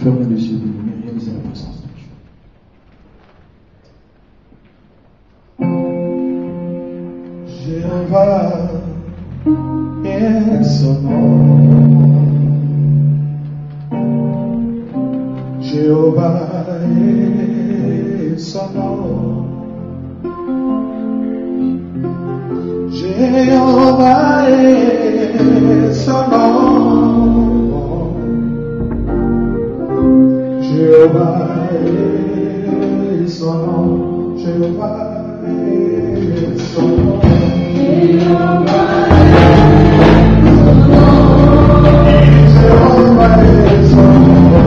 Fermez les yeux, bien-aimés, réalisez la présence de Dieu. Jéhovah est son nom. Jéhovah est son nom. Jéhovah est son nom. Jéhovah est son nom. Jéhovah est son nom. Jéhovah est son nom. Jéhovah est son nom.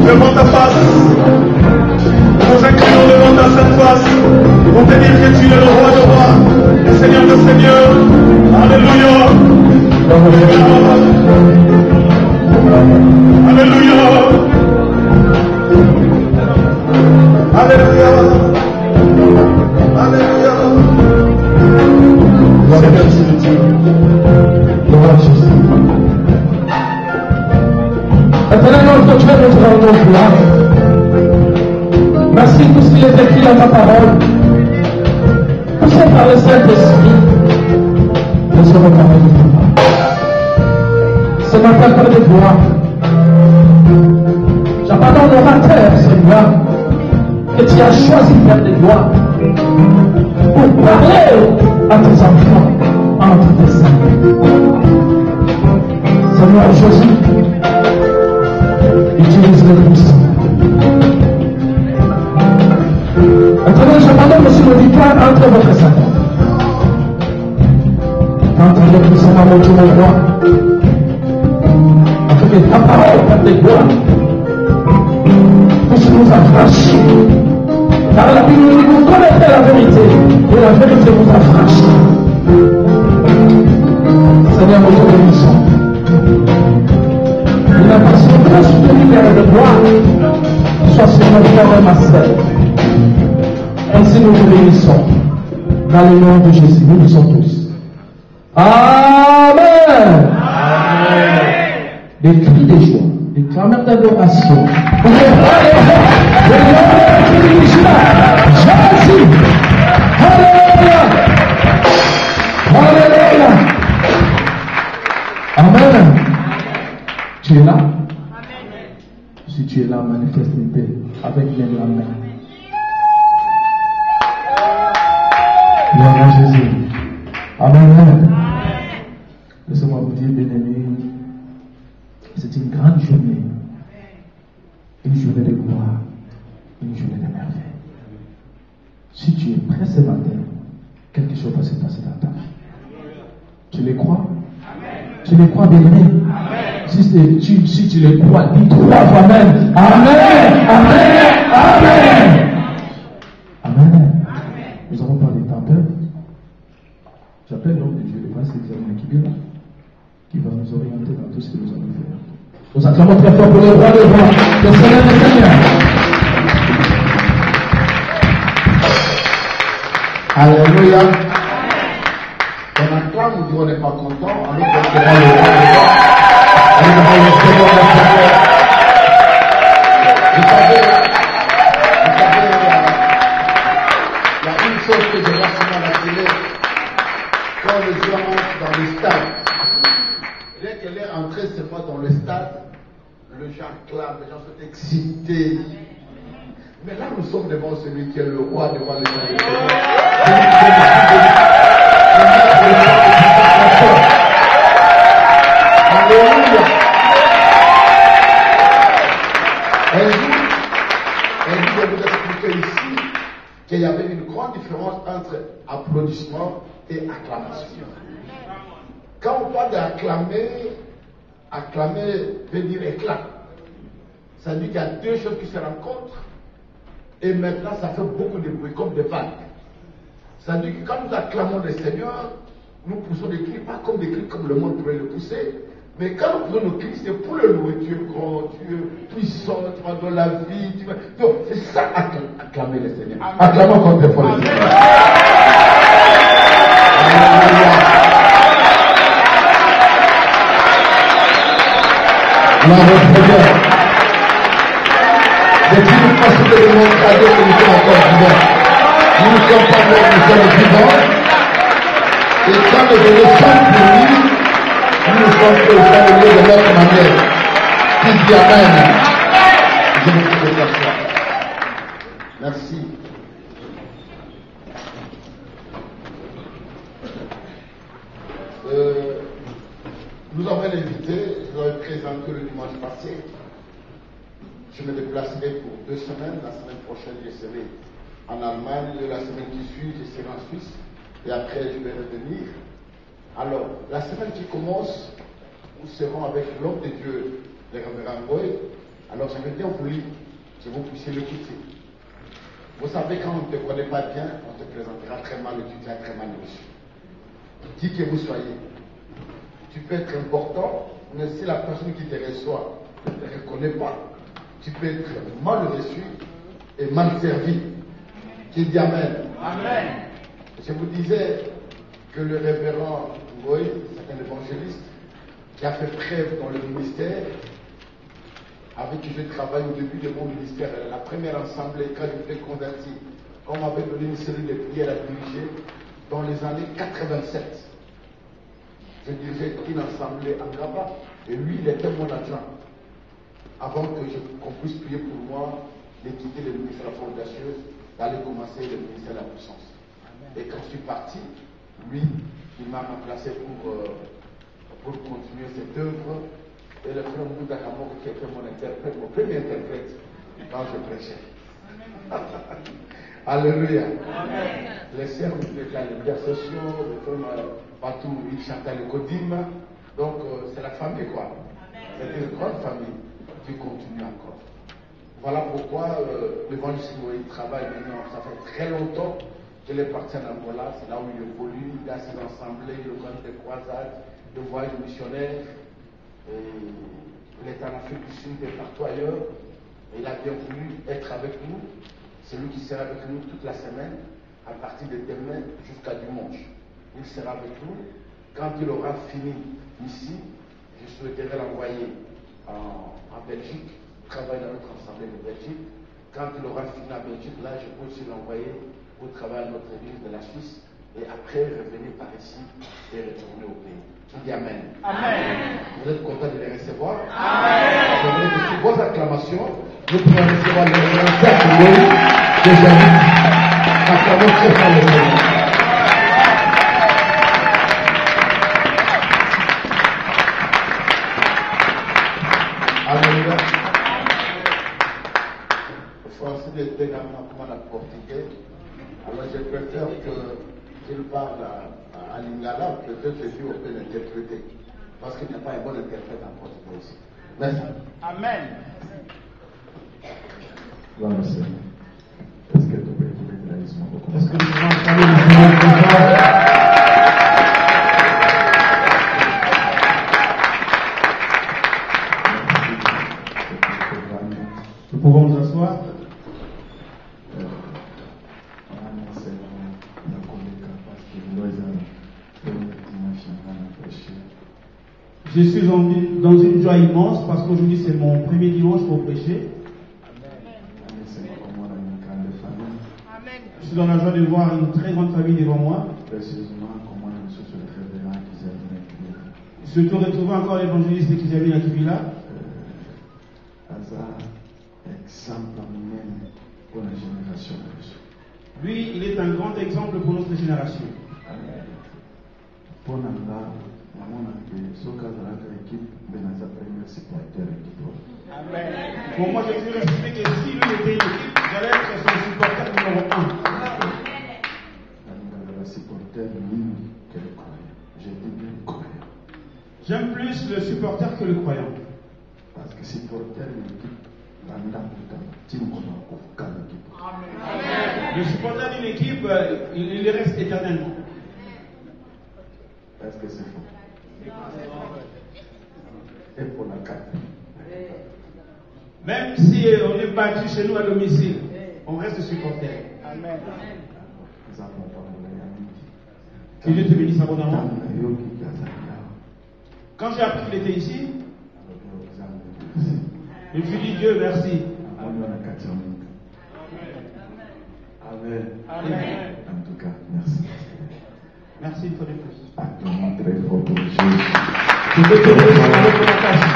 Devant ta face, nous inclinons devant ta sainte face, nous pense que tu es notre rendez gloire. Merci pour ce qui est écrit dans ta parole. Poussé par le Saint-Esprit, nous serons parmi nous. Ce matin, Père de gloire, j'abandonne l'orateur, Seigneur, que tu as choisi, Père de gloire, pour parler à tes enfants entre tes saints. Seigneur Jésus, utilise le puissant. Maintenant, j'abandonne sur le victoire entre votre Seigneur. Entre le puissant dans mon Dieu, mon roi. Afin que ta parole, Père de gloire, puisse nous affranchir. Car la Bible nous dit, vous connaissez la vérité, et la vérité vous affranchit. Seigneur, nous te bénissons. Il n'a pas si grâce de lumière de gloire, soit sur notre frère et ma sœur. Ainsi nous te bénissons. Dans le nom de Jésus, nous le sommes tous. Amen. Amen. Des cris de joie, des clameurs d'adoration. Jésus. Alléluia. Alléluia. Amen. Tu es là? Amen. Si tu es là, manifeste une paix avec bien la main. Gloire à Jésus. Amen. Laissez-moi vous dire, bien-aimés, c'est une grande journée. Une journée de gloire. Une journée de merveille. Si tu es prêt ce matin, quelque chose va se passer dans ta vie. Tu les crois? Tu les crois, bien-aimés? Si tu les crois, dis trois fois Amen. Amen. Amen. Amen. Amen. Nous avons parlé de tempête. J'appelle l'homme de Dieu, le prince examen qui vient là, qui va nous orienter dans tout ce que nous allons faire. Nous acclamons très fort pour le roi des rois, le Seigneur des Seigneurs. Alléluia. On acclame, on dit on n'est pas content, alors qu'on sera le roi des rois. On est le Seigneur des Seigneurs. Vous savez, il y a une chose que je vois souvent à la télé. Quand les gens entrent dans le stade, dès qu'elle est entrée, c'est pas dans le stade, les gens clament, les gens sont excités. Mais là, nous sommes devant celui qui est le roi des rois, le Seigneur des Seigneurs. Alléluia. Un jour, je vais vous expliquer ici qu'il y avait une grande différence entre applaudissement et acclamation. Quand on parle d'acclamer, acclamer veut dire éclat. Ça veut dire qu'il y a deux choses qui se rencontrent et maintenant ça fait beaucoup de bruit, comme des vagues. Ça veut dire que quand nous acclamons le Seigneur, nous poussons des cris, pas comme des cris comme le monde pourrait le pousser, mais quand nous poussons nos cris, c'est pour le louer. Tu es grand, tu es puissant, tu vas dans la vie. Donc c'est ça, acclamer le Seigneur. Acclamons comme des fois le Seigneur. Gloire au Seigneur. C'est une façon de démontrer à Dieu que nous sommes encore vivants. Nous ne sommes pas morts, nous sommes vivants. Et quand les éléments sont pour lui, nous ne sommes pas au lieu de notre manière. Qui dit Amen. Je vous prie de s'asseoir. Merci. Nous avons l'invité, je l'avais présenté le dimanche passé. Je me déplacerai pour 2 semaines. La semaine prochaine, je serai en Allemagne. Et la semaine qui suit, je serai en Suisse. Et après, je vais revenir. Alors, la semaine qui commence, nous serons avec l'homme de Dieu, le révérend Goy. Alors, je vais bien voulu que vous puissiez l'écouter. Vous savez, quand on ne te connaît pas bien, on te présentera très mal et tu seras très mal reçu. Qui que vous soyez, tu peux être important, mais si la personne qui te reçoit ne te reconnaît pas, tu peux être mal reçu et mal servi. Qui dit Amen. Amen. Je vous disais que le révérend Goy, c'est un évangéliste qui a fait preuve dans le ministère. avec qui je travaille au début de mon ministère, la première assemblée, quand je m'étais converti, on m'avait donné une série de prières à diriger dans les années 87. Je dirigeais une assemblée à Gaba, et lui, il était mon adjoint. Avant qu'on puisse prier pour moi, de quitter le ministère de la Fondation, d'aller commencer le ministère de la Puissance. Et quand je suis parti, lui, il m'a remplacé pour continuer cette œuvre. Et le frère Mouda Kamok, qui était mon interprète, mon premier interprète, quand je prêchais. Alléluia. Les sœurs de l'intercession, le frère Patou, il chantait le Kodim. Donc, c'est la famille, quoi. C'est une grande famille qui continue encore. Voilà pourquoi l'évangéliste il travaille maintenant. Ça fait très longtemps qu'il est parti en Angola. C'est là où il évolue. Il a ses assemblées, il organise des croisades, des voyages missionnaires. Il est en Afrique du Sud et partout ailleurs. Et il a bien voulu être avec nous. C'est lui qui sera avec nous toute la semaine, à partir de demain jusqu'à dimanche. Il sera avec nous. Quand il aura fini ici, je souhaiterais l'envoyer en Belgique, travailler dans notre assemblée de Belgique. Quand il aura fini en Belgique, là, je peux aussi l'envoyer pour travailler à notre église de la Suisse et après revenir par ici et retourner au pays. Qui dit Amen. Amen. Vous êtes content de les recevoir? Amen. Je voudrais que sur vos acclamations, nous pouvons recevoir le ministère de Louis de Jésus. Acclamons très fort le Seigneur. Alléluia. Le français est également comme la portugais. Alors j'ai peur qu'il parle à lingala, peut-être que Dieu peut l'interpréter. Parce qu'il n'y a pas un bon interprète en portugais aussi. Merci. Amen. Voilà, Seigneur. Est-ce que tu peux mettre la liste? Est-ce que nous pouvons saluer le Seigneur ce soir? Nous pouvons nous asseoir. Je suis dans une joie immense parce qu'aujourd'hui c'est mon premier dimanche pour prêcher. Je suis dans la joie de voir une très grande famille devant moi. Surtout retrouver encore l'évangéliste Kizami Akibila. Lui, il est un grand exemple pour notre génération. Pour moi, j'ai toujours estimé que si lui était une équipe, j'allais être son supporter numéro 1. J'aime plus le supporter que le croyant. Parce que supporter l'équipe, le supporter d'une équipe, il reste éternellement. Est-ce que c'est faux? Et pour la carte. Même si on est battu chez nous à domicile, on reste supporter. Amen. Que Dieu te bénisse abondamment. Quand j'ai appris qu'il était ici, je me suis dit Dieu merci. Amen. Amen. En tout cas, merci. Merci une fois de plus. Acclamons très fort pour Jésus. Je veux te remercier pour la tâche.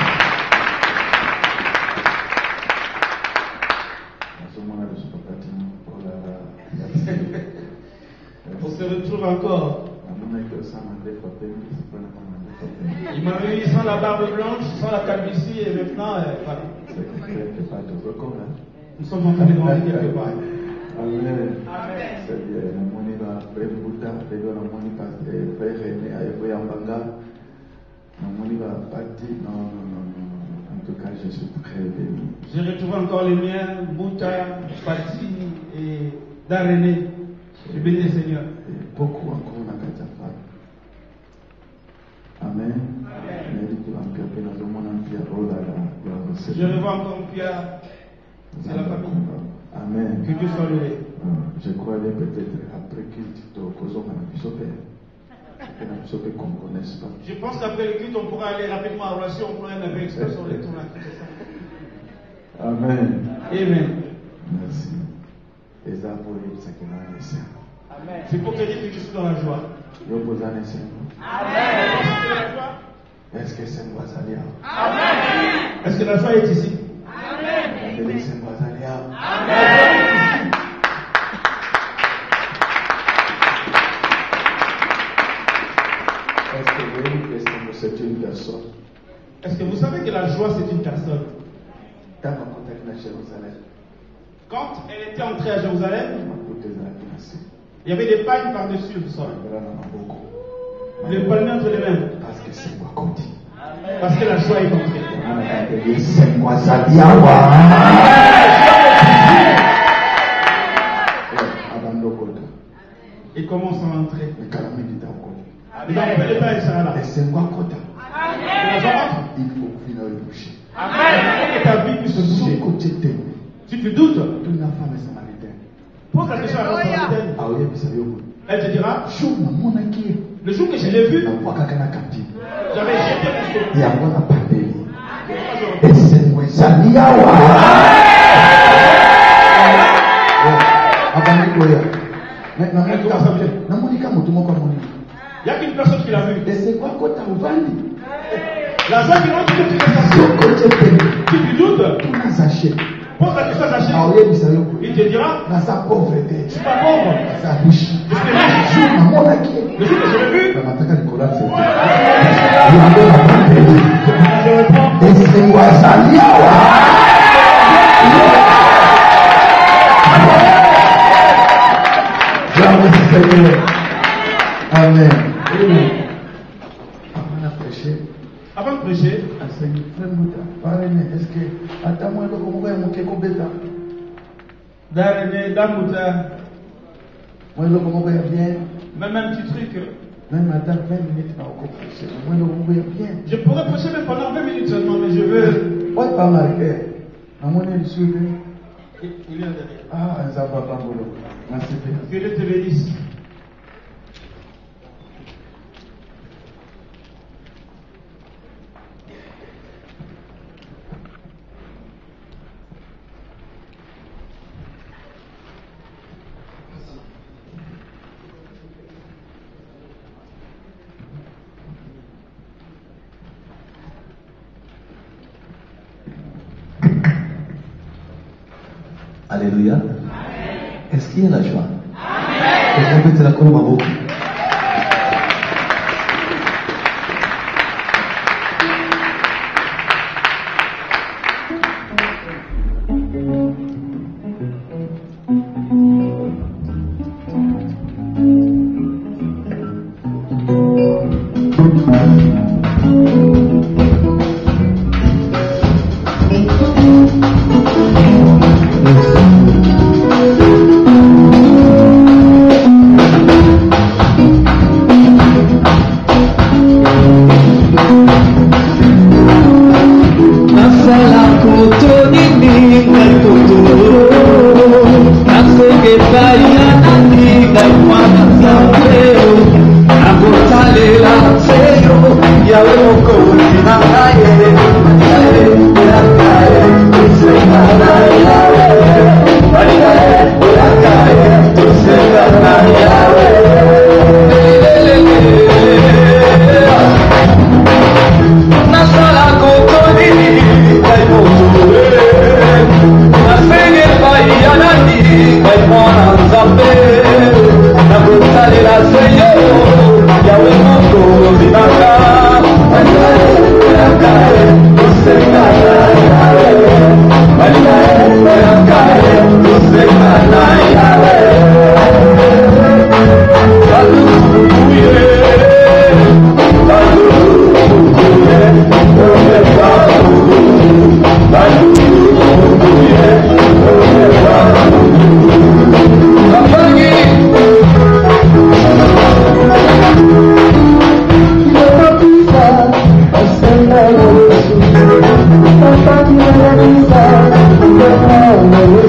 On se retrouve encore. Il m'a réuni sans la barbe blanche, sans la calvitie et maintenant, voilà. Nous sommes en train de grandir quelque part. Amen. En tout cas, je suis très béni. J'ai retrouvé encore les miens, Bouta, Pati et Darené. Je bénis le Seigneur. Beaucoup encore on a qu'à faire. Amen. Je revois encore Pierre. C'est la famille. Amen. Que Dieu soit loué. Je croyais peut-être après qu'il je pense qu'après le culte, on pourra aller rapidement en relation, on pourra un avec sur les tournages. Amen. Amen. Merci. Et ça pour lui, c'est qu'il a un essai. C'est pour te dire que je suis dans la joie. Je pose un essai. Est-ce que c'est Mbazalia? Amen. Est-ce que la joie est ici? Amen. C'est Mbazalia. Amen. Est-ce que vous c'est une personne? Est-ce que vous savez que la joie c'est une personne? Dans ma contact à Jérusalem. Quand elle était entrée à Jérusalem, il y avait des palmes par-dessus le sol. Les palmes entre les mains. Parce que c'est moi qu'on dit. Parce que la joie est entrée. C'est moi ça dit. Il commence à entrer. Le calamité est encore. Et donc, le Père sera là. Et c'est moi qu'on dit. La joie entre. Il faut finir le boucher. Amen. Et ta vie puisse se bouger. Si tu doutes, toute la femme est samaritaine. Pose la question à la samaritaine. Ah oui, vous savez où? Elle te dira, le jour que je l'ai vu, j'avais jeté mon souffle. Et avant la pandémie. Et c'est moi ça dit. Il n'y a qu'une personne qui l'a vu. Et c'est quoi quand tu as ouvert? La joie qui rentre, tu tu doutes, pose la question à Zachée. Il te dira, je ne suis pas pauvre. Je suis riche. Le jour que je l'ai vu, je Amen. avant de prêcher, est-ce que attends-moi le comment mon keko beta Damuta, moi le comment bien même un petit truc. même attends 20 minutes na encore prêcher moi le comment bien Je pourrais prêcher même pendant 20 minutes seulement, mais je veux. ouais pas marqué à mon avis suivre Il est derrière. ah ça va pas bolo merci bien Que Dieu te bénisse. Alléluia. Est-ce qu'il y a la joie? Est-ce qu'on peut te la coller ma boucle? Thank you.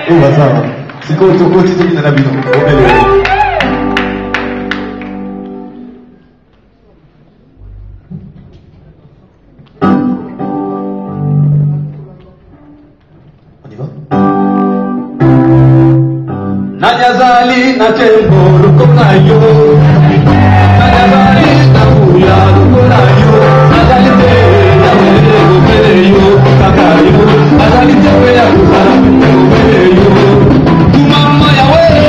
Où va ça? C'est quoi ton quotidien dans la vie? Nanyazali na tembo lukonayo, Nanyazali na kuya lukonayo, Nazalite ya wele gobeleyo, Kakayo, Nazalite ya kusara gobeleyo, Kumama ya wele,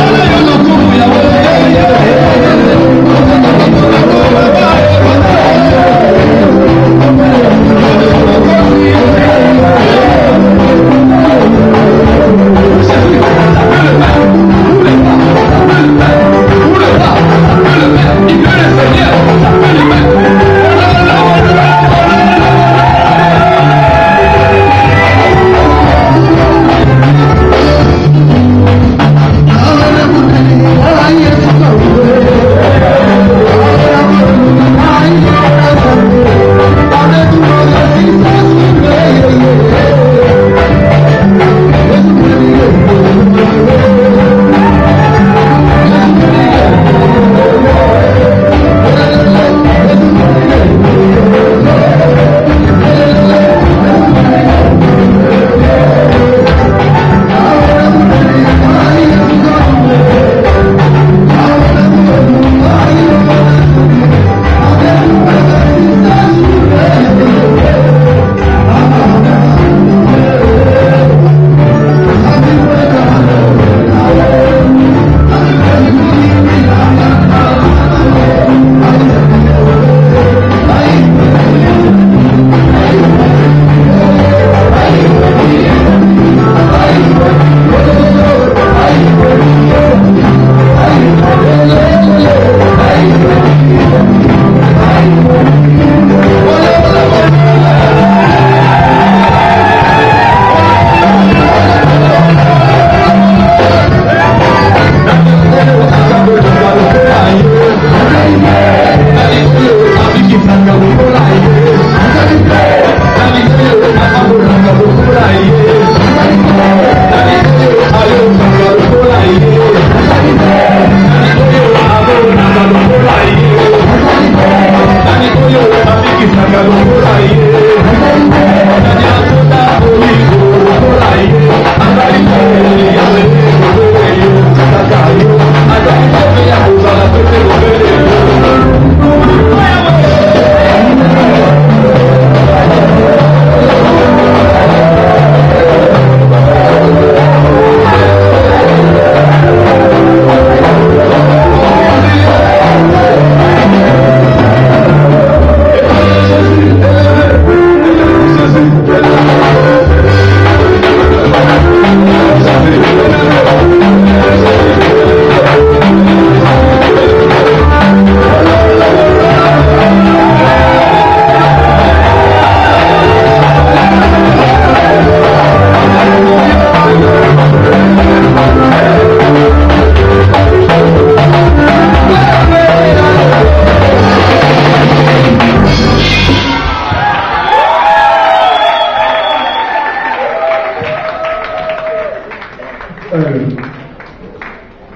Olayo lukumu ya wele,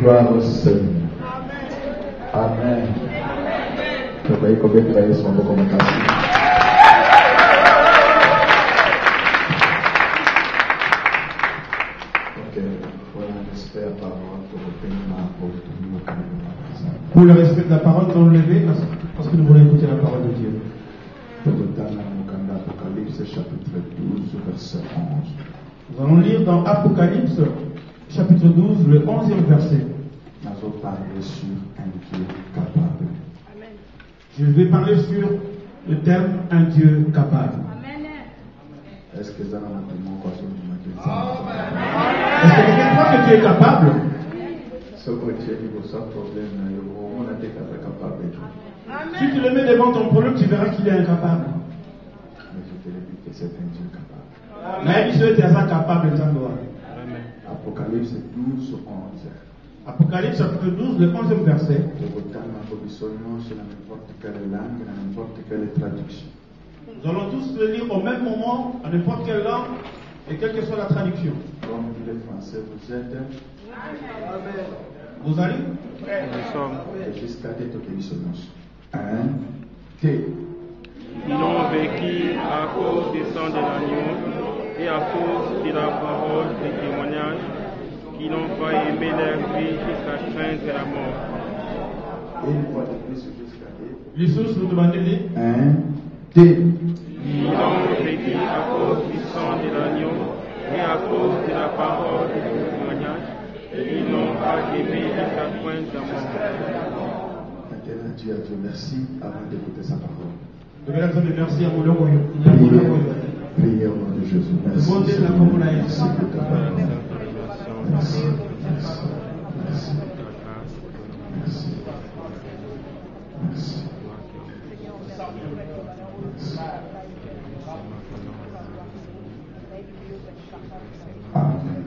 Gloire au Seigneur. Amen. Vous voyez combien de travailleurs sont beaucoup comme Pour le respect de la parole, nous nous lever parce que nous voulons écouter la parole de Dieu. Apocalypse chapitre 12, verset 11. Nous allons lire dans Apocalypse chapitre 12, le 11e verset. Je vais parler sur le terme un Dieu capable. Est-ce que quelqu'un croit que tu es capable? Si tu le mets devant ton problème, tu verras qu'il est incapable. Mais je te le dis que c'est un Dieu capable. Mais il est capable de Apocalypse 12, 11. Apocalypse chapitre 12, le 11e verset. Nous allons tous le lire au même moment, à n'importe quelle langue, et quelle que soit la traduction. Comme tous les Français, vous êtes. Vous allez? Nous sommes. Jusqu'à des obéissances. Un, deux. Ils ont vécu à cause du sang de l'agneau et à cause de la parole du témoignage, qui n'ont pas aimé leur vie jusqu'à craindre la mort. Et une fois de plus, jusqu'à deux. Les sources nous demandent. Un, deux. Ils ont vécu à cause du sang de l'agneau et à cause de la parole du témoignage, qui n'ont pas aimé jusqu'à craindre la mort. Maintenant, Dieu a dit merci avant d'écouter sa parole. Merci à vous. Priez au nom de Jésus. Merci. Merci pour ta parole. Merci. Merci. Merci. Merci. Merci. Amen.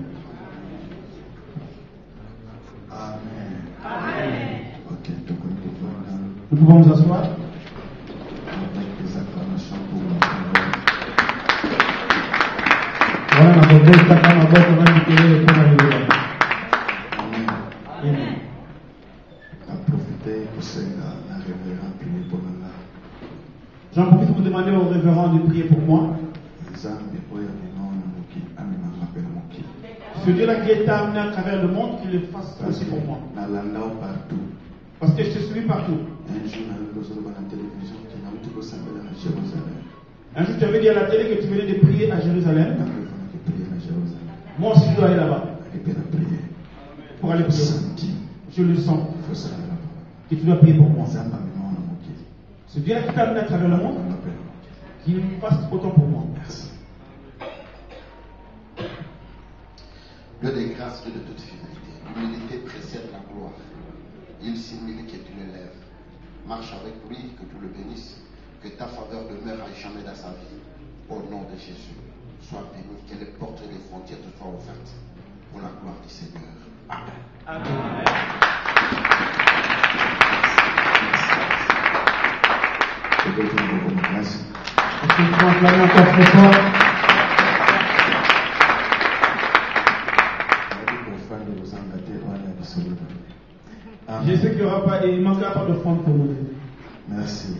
Amen. Amen. Ok, tout le monde. Nous pouvons nous asseoir. Voilà ma bonne J'en profite pour demander au révérend de prier pour moi. Ce Dieu-là qui est amené à travers le monde, qu'il le fasse aussi pour moi. Parce que je te suis partout. Un jour, tu avais dit à la télé que tu venais de prier à Jérusalem. Moi aussi, je dois aller là-bas. Pour aller prier. Je le sens. Que tu dois prier pour moi. Ce Dieu-là qui t'a amené à travers le monde, qu'il fasse autant pour moi. Merci. Dieu des grâces, Dieu de toute fidélité. L'humilité précède la gloire. Il s'humilie que tu l'élèves. Marche avec lui, que tu le bénisses. Que ta faveur demeure à jamais dans sa vie. Au nom de Jésus, sois béni, que les portes et les frontières te soient ouvertes. Pour la gloire du Seigneur. Amen. Amen. Merci. Je sais qu'il n'y aura pas, il ne manquera pas de fonds pour vous. Merci.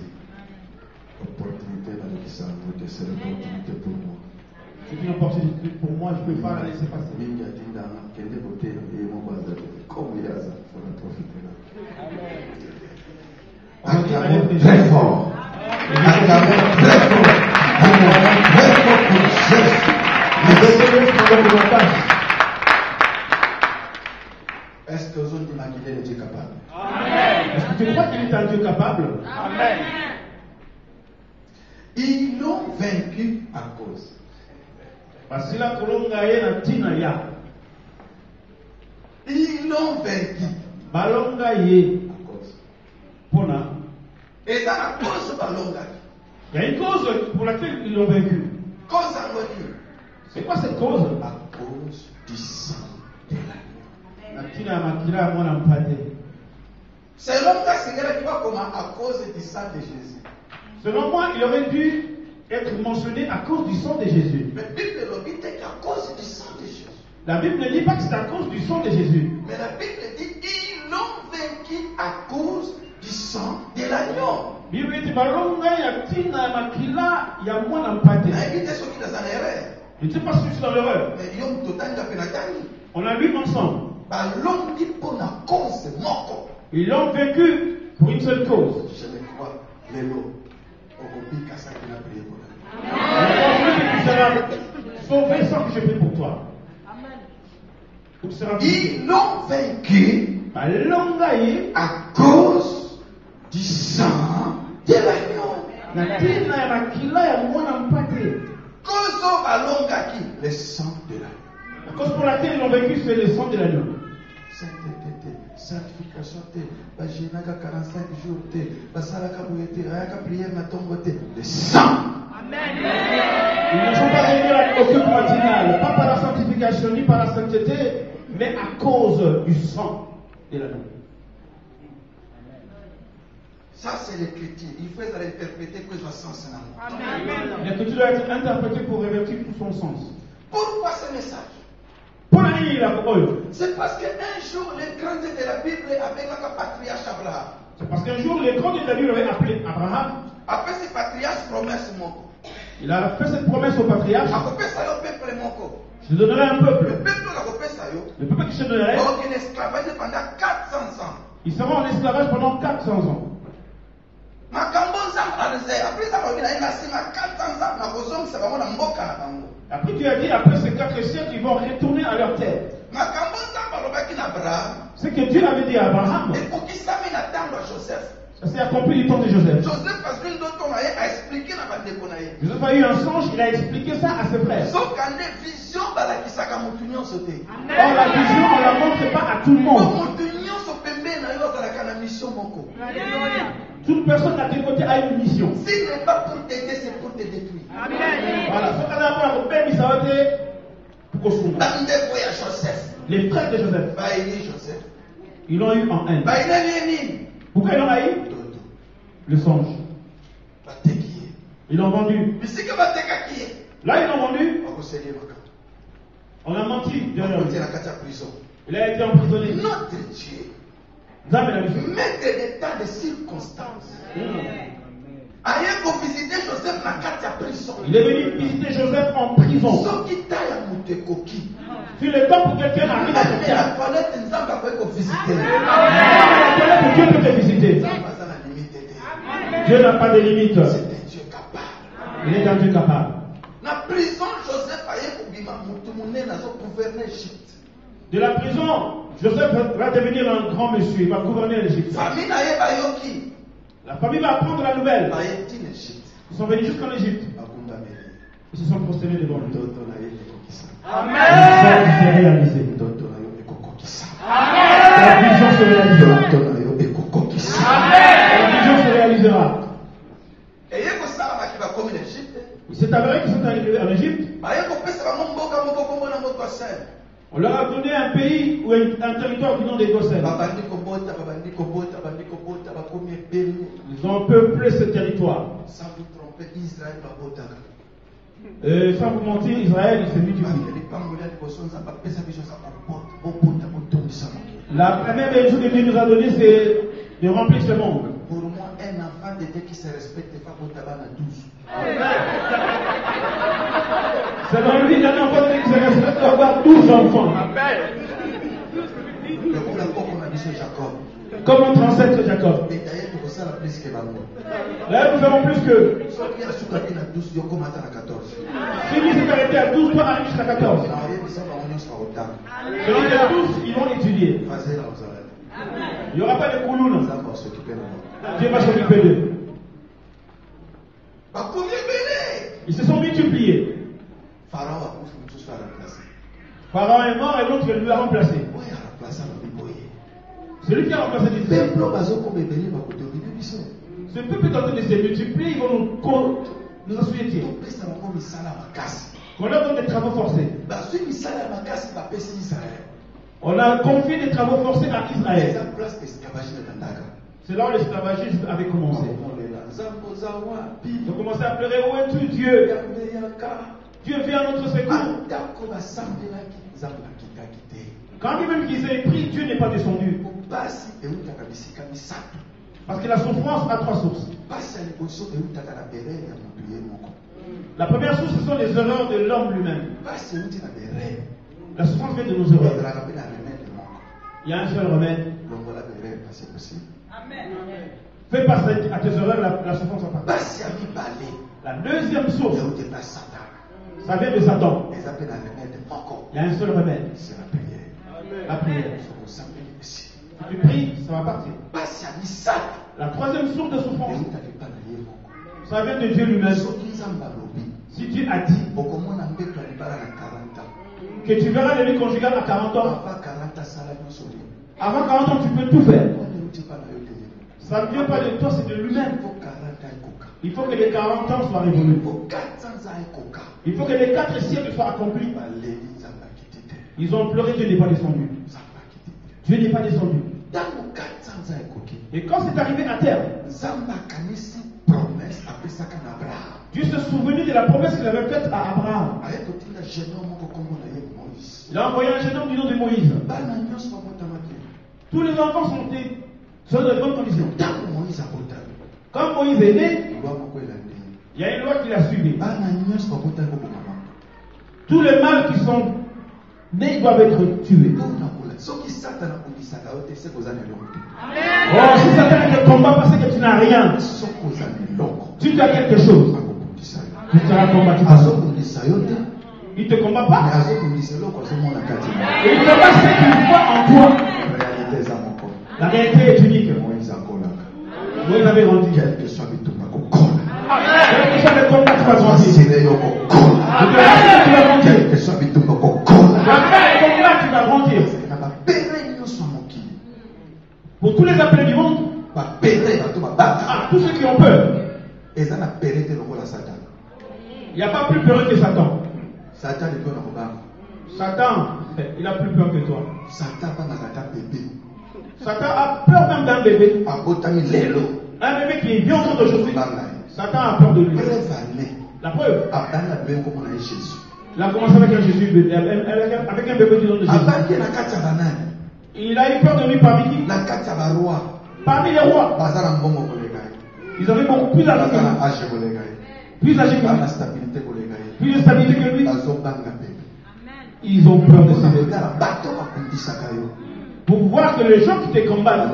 Opportunité dans le c'est l'opportunité pour moi. C'est une opportunité pour moi, je ne peux pas la laisser passer. Comme il y a ça, il faut en profiter là. Acclamons très fort. Acclamons très fort. Acclamons très fort pour Jésus. Est-ce que vous avez imaginé le Dieu capable? Amen. Est-ce que tu crois qu'il est un Dieu capable? Amen. Ils l'ont vaincu à cause. Parce qu'il a colongaé na tina ya. Ils l'ont vaincu. Balongaye. À cause. Pona. Et dans la cause balongaye. Il y a une cause pour laquelle ils l'ont vaincu. Cause en vaincu. C'est quoi cette cause? À cause du sang de l'agneau. Na tina makila mwana mpate. Selon toi, c'est comment à cause du sang de Jésus. Selon moi, il aurait dû être mentionné à cause du sang de Jésus. Mais la Bible ne dit qu'à cause du sang de Jésus. La Bible ne dit pas que c'est à cause du sang de Jésus. Mais la Bible dit qu'ils l'ont vaincu à cause du sang de l'agneau. Bible dit balonga ya tina makila ya mwana mpate. Je ne sais pas si je suis dans l'erreur. On a lu ensemble. Ils l'ont vécu pour une seule cause. Je le crois, Lélo. Tu seras sauvé sans que je prie pour toi. Ils l'ont vaincu à cause du sang de l'agneau. Le sang de l'agneau. La cause pour laquelle ils l'ont vécu, c'est le sang de l'agneau. Sanctification, 45 jours, le sang. Amen. Ils ne sont pas venus à l'occupe matinale, pas par la sanctification ni par la sainteté, mais à cause du sang de l'agneau. Ça, c'est l'écriture. Il faut l'interpréter que je sens. L'écriture doit être interprétée pour revêtir tout son sens. Pourquoi ce message? C'est parce qu'un jour, les grands de la Bible avec le patriarche Abraham. C'est parce qu'un jour, les grands de la Bible avaient appelé Abraham. Après, ce patriarche promesse mon. Il a fait cette promesse au patriarche. Je donnerai un peuple. Le peuple qui se donnerait. Ils seront en esclavage pendant 400 ans. Après tu as dit, après ces 4 siècles, ils vont retourner à leur terre. Ce que Dieu avait dit à Abraham, ça s'est accompli du temps de Joseph. Joseph a eu un songe, il a expliqué ça à ses frères. Or la vision, on ne la montre pas à tout le monde. Toute personne à tes côtés a une mission. S'il n'est pas pour t'aider, c'est pour te détruire. Voilà. Les frères de Joseph, ils l'ont eu en haine. Pourquoi ils l'ont haï? Le songe. Ils l'ont vendu. Là, ils l'ont vendu. On a menti. Il a été emprisonné. Notre Dieu, maître des tas de circonstances. Il est venu visiter Joseph en prison. Sur le temps pour quelqu'un arrive à te faire. Dieu peut te visiter. Dieu n'a pas de limite. Il est un Dieu capable. De la prison, Joseph va devenir un grand monsieur. Il va gouverner l'Égypte. La famille va apprendre la nouvelle. Ils sont venus jusqu'en Égypte. Ils se sont prosternés devant lui. Amen. La s'est réalisée. La vision se réalisera. La vision se réalisera. Il s'est avéré qu'ils sont arrivés en Égypte. On leur a donné un pays ou un territoire du nom des Gossens. Ils ont peuplé ce territoire. Sans vous tromper, Israël va voter. Sans vous mentir, Israël il s'est multiplié. La première des choses que Dieu nous a donné, c'est de remplir ce monde. Pour moi, un enfant de Dieu qui se respecte n'est pas pour tabac à 12. C'est dans lui d'un enfant de Dieu qui se respecte d'avoir 12 enfants. Comme notre ancêtre Jacob. Là, nous ferons plus que. Si lui s'est arrêté à 12, toi arrive jusqu'à 14. Selon les 12, ils vont étudier. Il n'y aura pas de kouloun. Dieu va s'occuper d'eux. Ils se sont multipliés. Pharaon est mort et l'autre lui a remplacé. Celui qui a remplacé l'Israël. Ce peuple est en train de se multiplier, ils vont nous assujettir. On leur donne des travaux forcés. On a confié des travaux forcés à Israël. C'est là où l'esclavagisme avait commencé. Ils ont commencé à pleurer, où es-tu Dieu? Dieu vient à notre secours. Quand lui-même qu'ils aient pris, Dieu n'est pas descendu. Parce que la souffrance a 3 sources. La première source, ce sont les erreurs de l'homme lui-même. La souffrance vient de nos erreurs. Il y a un seul remède. Fais passer à tes erreurs, la souffrance va partir. La deuxième source, ça vient de Satan. Il y a un seul remède. La prière. Si tu pries, ça va partir. La troisième source de souffrance, ça vient de Dieu lui-même. Si Dieu a dit que tu verras les nuits conjugales à 40 ans, avant 40 ans, tu peux tout faire. Ça ne vient pas de toi, c'est de lui-même. Il faut que les 40 ans soient révolus. Il faut que les 4 siècles soient accomplis. Ils ont pleuré, Dieu n'est pas descendu. Dieu n'est pas descendu. Et quand c'est arrivé à terre, Dieu se souvenu de la promesse qu'il avait faite à Abraham. Il a envoyé un jeune homme du nom de Moïse. Tous les enfants sont dans de bonnes conditions. Quand Moïse est né, il y a une loi qui l'a suivi. Tous les mâles qui sont nés doivent être tués. Oh, si Satan ne te combat parce que tu n'as rien, tu as quelque chose, tu seras combattu. Il ne te combat pas. Et il combat ce qu'il voit en toi. La réalité est unique. Moïse avait grandi. Quel que soit le combat, tu vas grandir. Quel que soit le combat, tu vas grandir. Pour tous les appelés du monde, tous ceux qui ont peur, il n'y a pas plus peur que Satan. Satan, il a plus peur que toi. Satan a peur même d'un bébé. Un bébé qui est bien d'aujourd'hui. Satan a peur de lui. La preuve. Il a commencé avec un Jésus, avec un bébé du nom de Jésus. Il a eu peur de lui parmi qui? Parmi les rois. Ils avaient beaucoup plus d'argent que lui. Plus âgés que lui. Plus de stabilité que lui. Ils ont peur de ça. Pour voir que les gens qui te combattent,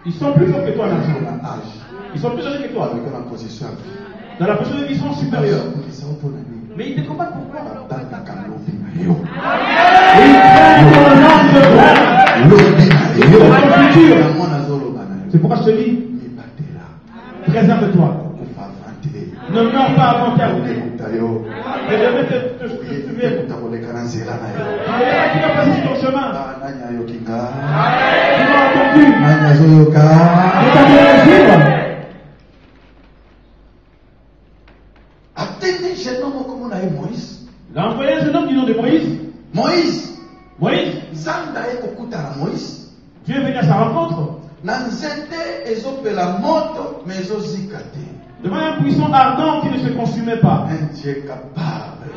ils sont plus forts que toi dans l'argent. Ils sont plus âgés que toi. Dans la position de vie, ils sont supérieurs. Mais ils te combattent pourquoi? C'est pourquoi je te dis, préserve-toi. Ne meurs pas avant terme. Et je vais te souvenir. Tu vas passer sur ton chemin. Tu m'as entendu. Tu t'as bien suivre. Il a envoyé un jeune homme du nom de Moïse. Moïse. Dieu est venu à sa rencontre. Devant un buisson ardent qui ne se consumait pas. Un Dieu capable.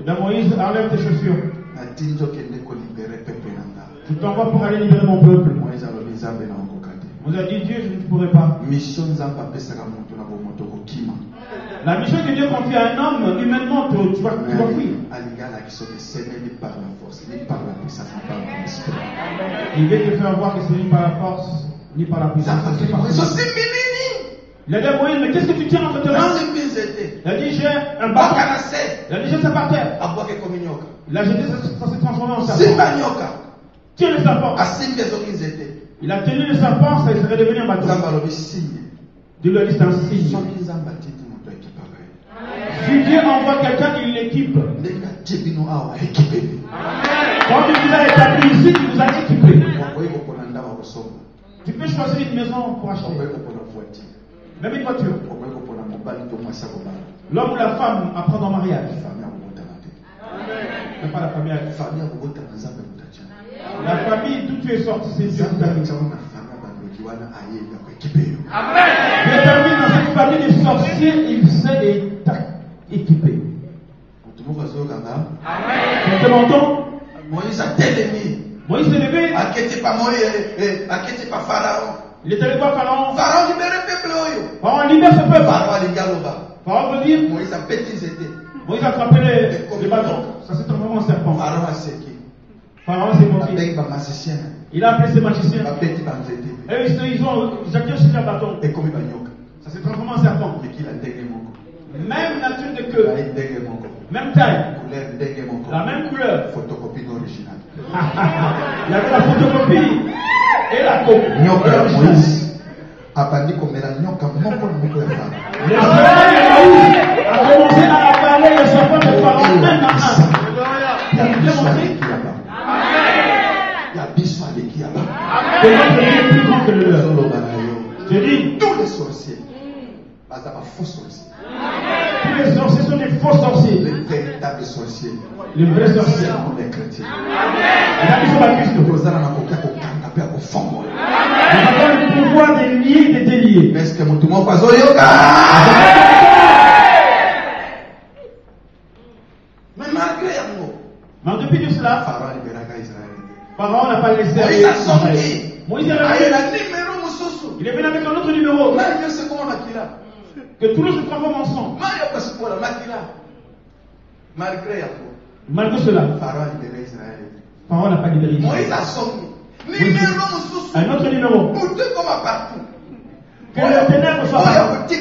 Là, Moïse, enlève tes chaussures. Je t'envoie pour aller libérer mon peuple. Vous avez dit Dieu, je ne pourrai pas. La mission que Dieu confie à un homme, humainement, tu vas fuir. Il veut te faire voir que c'est ni par la force, ni par la puissance. Il a dit à Moïse, mais qu'est-ce que tu tiens entre tes mains? Il a dit, j'ai un bâton. Il a dit, j'ai ça par terre. Il a jeté, ça s'est transformé en serpent. Tiens le serpent. Il a tenu le serpent, ça serait devenu un bâton. Dieu lui a dit, c'est un signe. Si Dieu envoie quelqu'un, il l'équipe. Quand il vous a établi ici, il vous a équipé. Tu peux choisir une maison pour acheter. Même une voiture. L'homme ou la femme à prendre en mariage. Mais pas la famille. La famille d'où tu es sorti, c'est Dieu qui t'a mis. Dieu t'a mis dans cette famille des sorciers, il sait équipé. Tu m'entends? Moïse a télémi. Moïse s'est levé. Il est allé voir Pharaon. Pharaon libère ce peuple. Pharaon veut dire. Moïse a frappé les bâtons. Ça s'est transformé en serpent. Pharaon s'est moqué. Il a appelé ses magiciens. Et ils ont chacun sur un bâton. Ça s'est transformé en serpent. Même nature de queue. Même taille. La même couleur. Photocopie originale. Il y avait la photocopie et la copie. Moïse a pas dit comme la nyoka. Le serpent de Moïse a commencé à avaler le serpent de Pharaon même à un. Il a démontré. Que notre Dieu est plus grand que le leur. Je dis tous les sorciers. Pas faux sorciers. Tous les sorciers sont des faux sorciers. Les véritables sorciers. Les vrais sorciers. Pour les chrétiens. Et là, ils sont à Christ. Nous avons le pouvoir de lier et de délier. Est-ce que mon tout le monde passe au yoga? Mais malgré l'amour. Mais en dépit de cela, Pharaon libéra Israël. Pharaon n'a pas laissé Moïse a sorti. Moïse est il est venu avec un autre numéro. Que tout le monde se transforme en sang. Malgré cela, Pharaon a libéré Israël. Pharaon n'a pas libéré Israël. Moïse a sorti. Un autre numéro. Que le ténèbre soit celui qui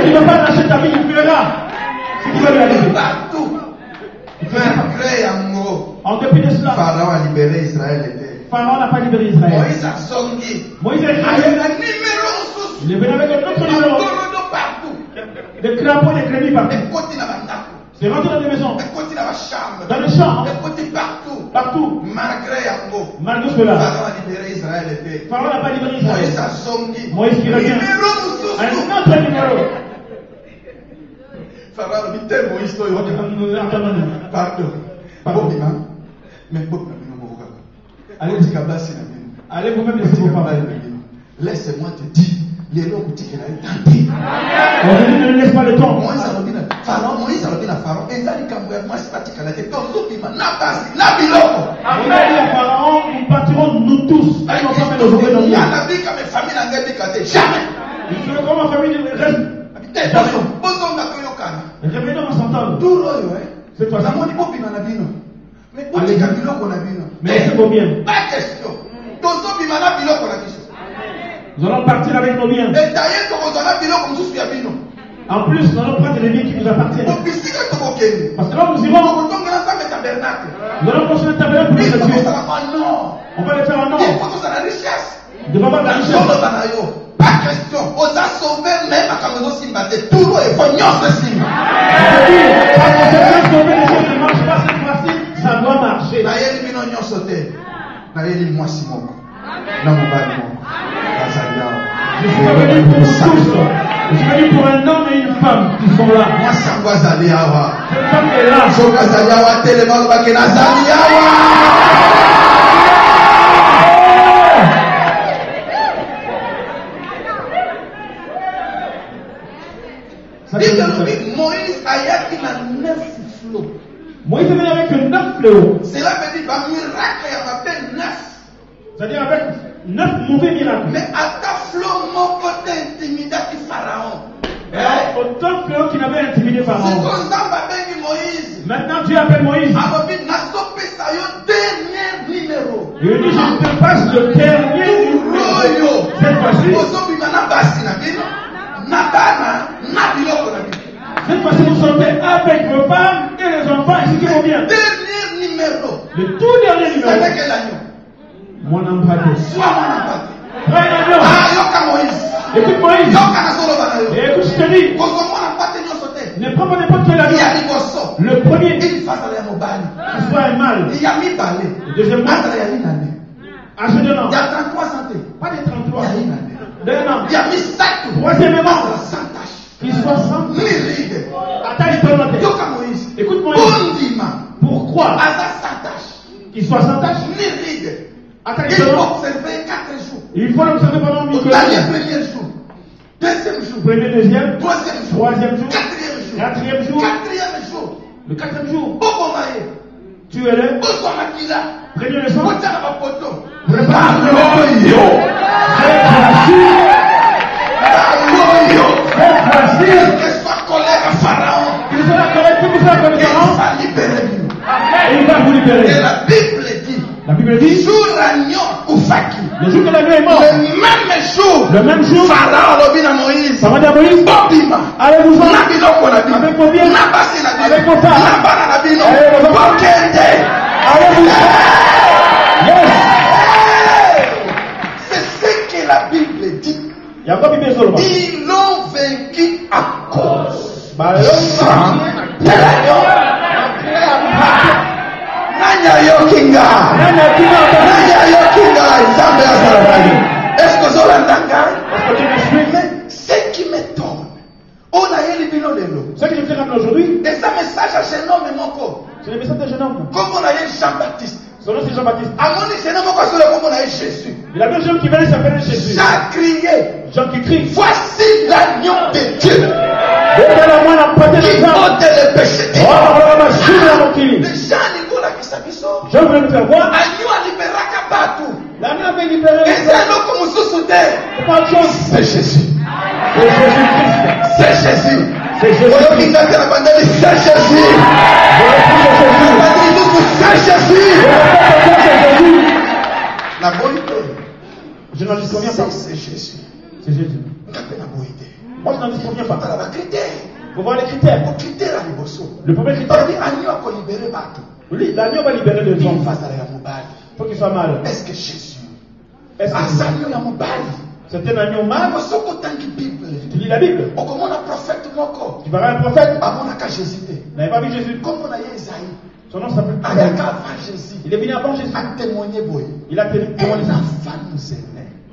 ne veut pas lâcher ta vie, il tuera. Si tu veux lui aller. Partout. En dépit de cela, Pharaon a libéré Israël. Pharaon n'a pas libéré Israël. Moïse a sorti. Moïse est il est venu avec un autre numéro. Des crapauds, des grenouilles partout. C'est rentré dans les maisons, dans les champs, partout. Malgré cela, Pharaon n'a pas libéré Israël. Moïse qui revient. Un autre numéro. Pharaon dit tel Moïse, pardon. Mais allez vous-même laisser vos paroles. Laisse-moi te dire. Les lois que tu as ne laisse pas le temps. Moïse a dit à Pharaon, et ça dit qu'à moi, c'est pas tic à la tête. Donc, tout n'a biloko. On a dit à Pharaon, nous partirons nous tous. Il y a la vie que mes familles n'ont pas dit jamais. Il faut que ma famille reste. Revenons à s'entendre. Tout l'eau, c'est toi. Mais laissez-vous bien. Pas question. Nous allons partir avec nos biens. En plus, nous allons prendre les biens qui nous appartiennent. Parce que là, nous irons. Nous allons construire un tabernacle pour notre Dieu. On va le faire en or. Il devrait avoir de la richesse. Pas question. On a sauvé même à Cameroun Simbaté. Tout l'eau est fognon, ce signe. C'est-à-dire, sauver les choses ne marchent pas cette fois-ci, ça doit marcher. Naïeli Minonyon sauté. Naïeli Moissimoko. Non, mon bail, je suis venu pour vous tous. Je suis venu pour un homme et une femme qui sont là. Moi, ça va Zaliawa. Cette femme est là. Soka Zaliawa, tellement que na Zaliawa. Moïse a eu 9 flots. Moïse est venu avec 9 fléaux. Cela veut dire un miracle, il y avait 9. C'est-à-dire avec 9 mauvais miracles. Mais à ta flot, mon côté intimidé qui Pharaon. Autant de fléaux qui n'avaient intimidé Pharaon. C'est comme ça que Moïse. Maintenant Dieu appelle Moïse. Dernier numéro. Il lui dit, je te passe le dernier numéro. Cette fois-ci. Cette fois-ci, vous sortez avec vos femmes et les enfants ici qui vont bien. Dernier numéro. Le tout dernier numéro. C'est quel agneau? Mon empathé. Soit mon empathé. Prends un agneau. Ah, yoka Moïse. Écoute Moïse. Yoka Nasolo Banayo. Et écoute, je te dis. Ne prends pas n'importe quel agneau. Le premier. Qu'il soit un mâle. Le deuxièmement. À ce moment. Il y a 33 santé. Pas des 33. Deuxièmement. Il y a mis 7. Troisièmement. Qu'il soit sans mérite. Attends, Moïse. Écoute Moïse. Pourquoi qu'il soit sans tâche? Il faut observer 4 jours. Il faut l'observer pendant 1 minute. Premier jour. Deuxième jour. Premier, deuxième. Troisième jour. Quatrième jour. Quatrième jour. Le 4e jour. Tu es là. Prenez le sang. Que soit colère à Pharaon. Il sera colère, tout ça comme Pharaon. Il va libérer nous. Et il va vous libérer. Et la Bible dit. Jour l'agneau ou Faki. Le jour que l'agneau est mort. Le même jour. Pharaon l'a dit à Moïse. Pharaon dit à Moïse. Bobima. Allez-vous en. Avec vos biens. Avec vos femmes. Allez-vous en. Yes. C'est ce que la Bible dit. Il y a pas Bible sur le bas. Ils l'ont vaincu à cause. De l'agneau. Nanya yokinga. Est-ce que vous l'entendez? Est-ce que tu me suis? Ce que je vous ai ramené aujourd'hui, c'est un message à jeune homme et moko. c'est le message d'un jeune homme. Comme on a eu Jean-Baptiste. Son nom c'est Jean-Baptiste. À mon jeune homme, comme on a eu Jésus. Il y a deux jeunes qui venaient s'appeler Jésus. Jean criait. Jean qui crie. Voici l'agneau de Dieu. Qui ôte les péchés. Les gens Nicolas qui s'habillent. Jean voulait nous faire voir. Agneau a libéré partout. L'agneau avait libéré. Et c'est un homme comme sous-soudain. C'est pas autre chose. C'est Jésus. C'est Jésus-Christ. C'est Jésus. C'est Jésus. C'est Jésus. C'est Jésus. La bonité. Je n'en disconviens pas. C'est Jésus. C'est Jésus. Moi, je n'en disconviens pas. Vous voyez les critères. Le premier critère. Oui, l'agneau va libérer les gens. Il faut qu'il soit mâle. Est-ce que Jésus Est-ce que c'est un agneau mâle? Tu lis la Bible. Tu verras un prophète. Il n'avait pas vu Jésus. Son nom s'appelle Jésus. Il est venu avant Jésus. Il a témoigné.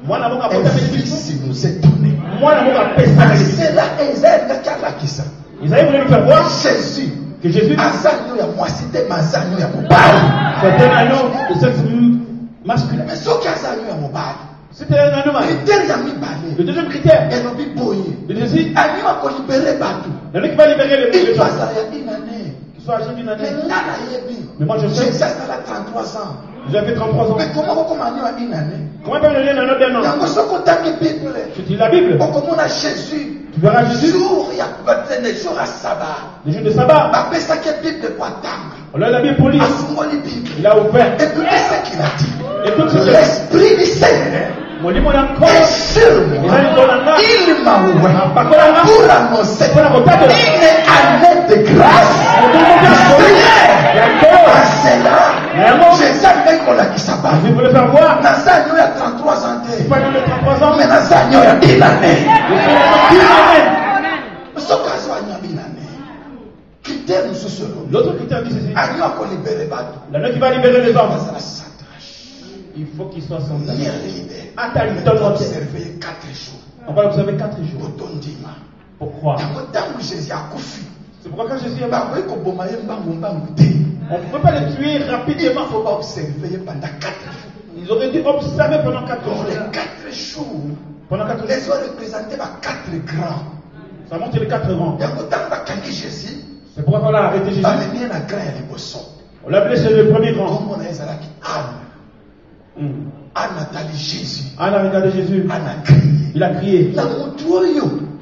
Moi, l'amour a porté à fils nous est donné. Moi, l'amour a péché à c'est là Isaïe voulait nous faire voir Jésus. Que Jésus. C'est un agneau de sexe masculin. Mais ce qui c'était un agneau mâle. Le deuxième critère. Le deuxième. L'agneau qui va libérer les gens. Qui soit âgé d'une année. Mais moi je sais. Jésus a 33 ans. J'avais 33 ans. Mais comment une année? Comment peut donner un anneau d'un an? Tu dis la Bible. Jésus. Tu verras Jésus. Les jours à sabbat. Les jours de sabbat. On l'a bien poli. Il a ouvert. Écoutez ce qu'il a dit. Écoute ce que l'Esprit du Seigneur est sur moi. Il m'a ouvert pour annoncer une année de grâce du Seigneur. À cela, Jésus avec moi qui s'abat. Je voulais faire voir. Nazario a 33 ans. C'est pas de 33 ans. Mais Nazario a une année. L'autre critère dit ceci. L'agneau qui va libérer les hommes. Il faut qu'il soit sans on va l'observer 4 jours. Pourquoi? C'est pourquoi quand Jésus est mort, on ne peut pas les tuer rapidement. Il faut pas observer pendant 4 jours. Ils auraient dû observer pendant 4 jours. Les 4 jours, pendant 4 jours, les ont représentés par 4 grands. Ça montre les 4 rangs. C'est pourquoi on a arrêté Jésus. On l'a blessé le premier rang. Anne a regardé Jésus. Il a crié.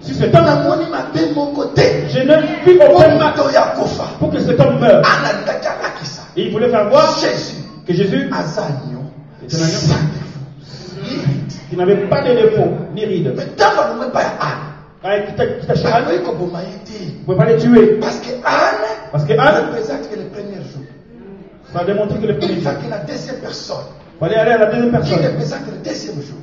Si cet homme, je ne vis aucun mal pour que cet homme meure. Et il voulait faire voir que Jésus était un agneau qui n'avait pas de défaut ni ride. Quand il t'a chez Anne, vous ne pouvez pas les tuer. Parce que Anne représente que le premier jour. Ça a démontré que le premier jour. Il faut que la deuxième personne. Il fallait aller à la deuxième personne. Qui représente le deuxième jour.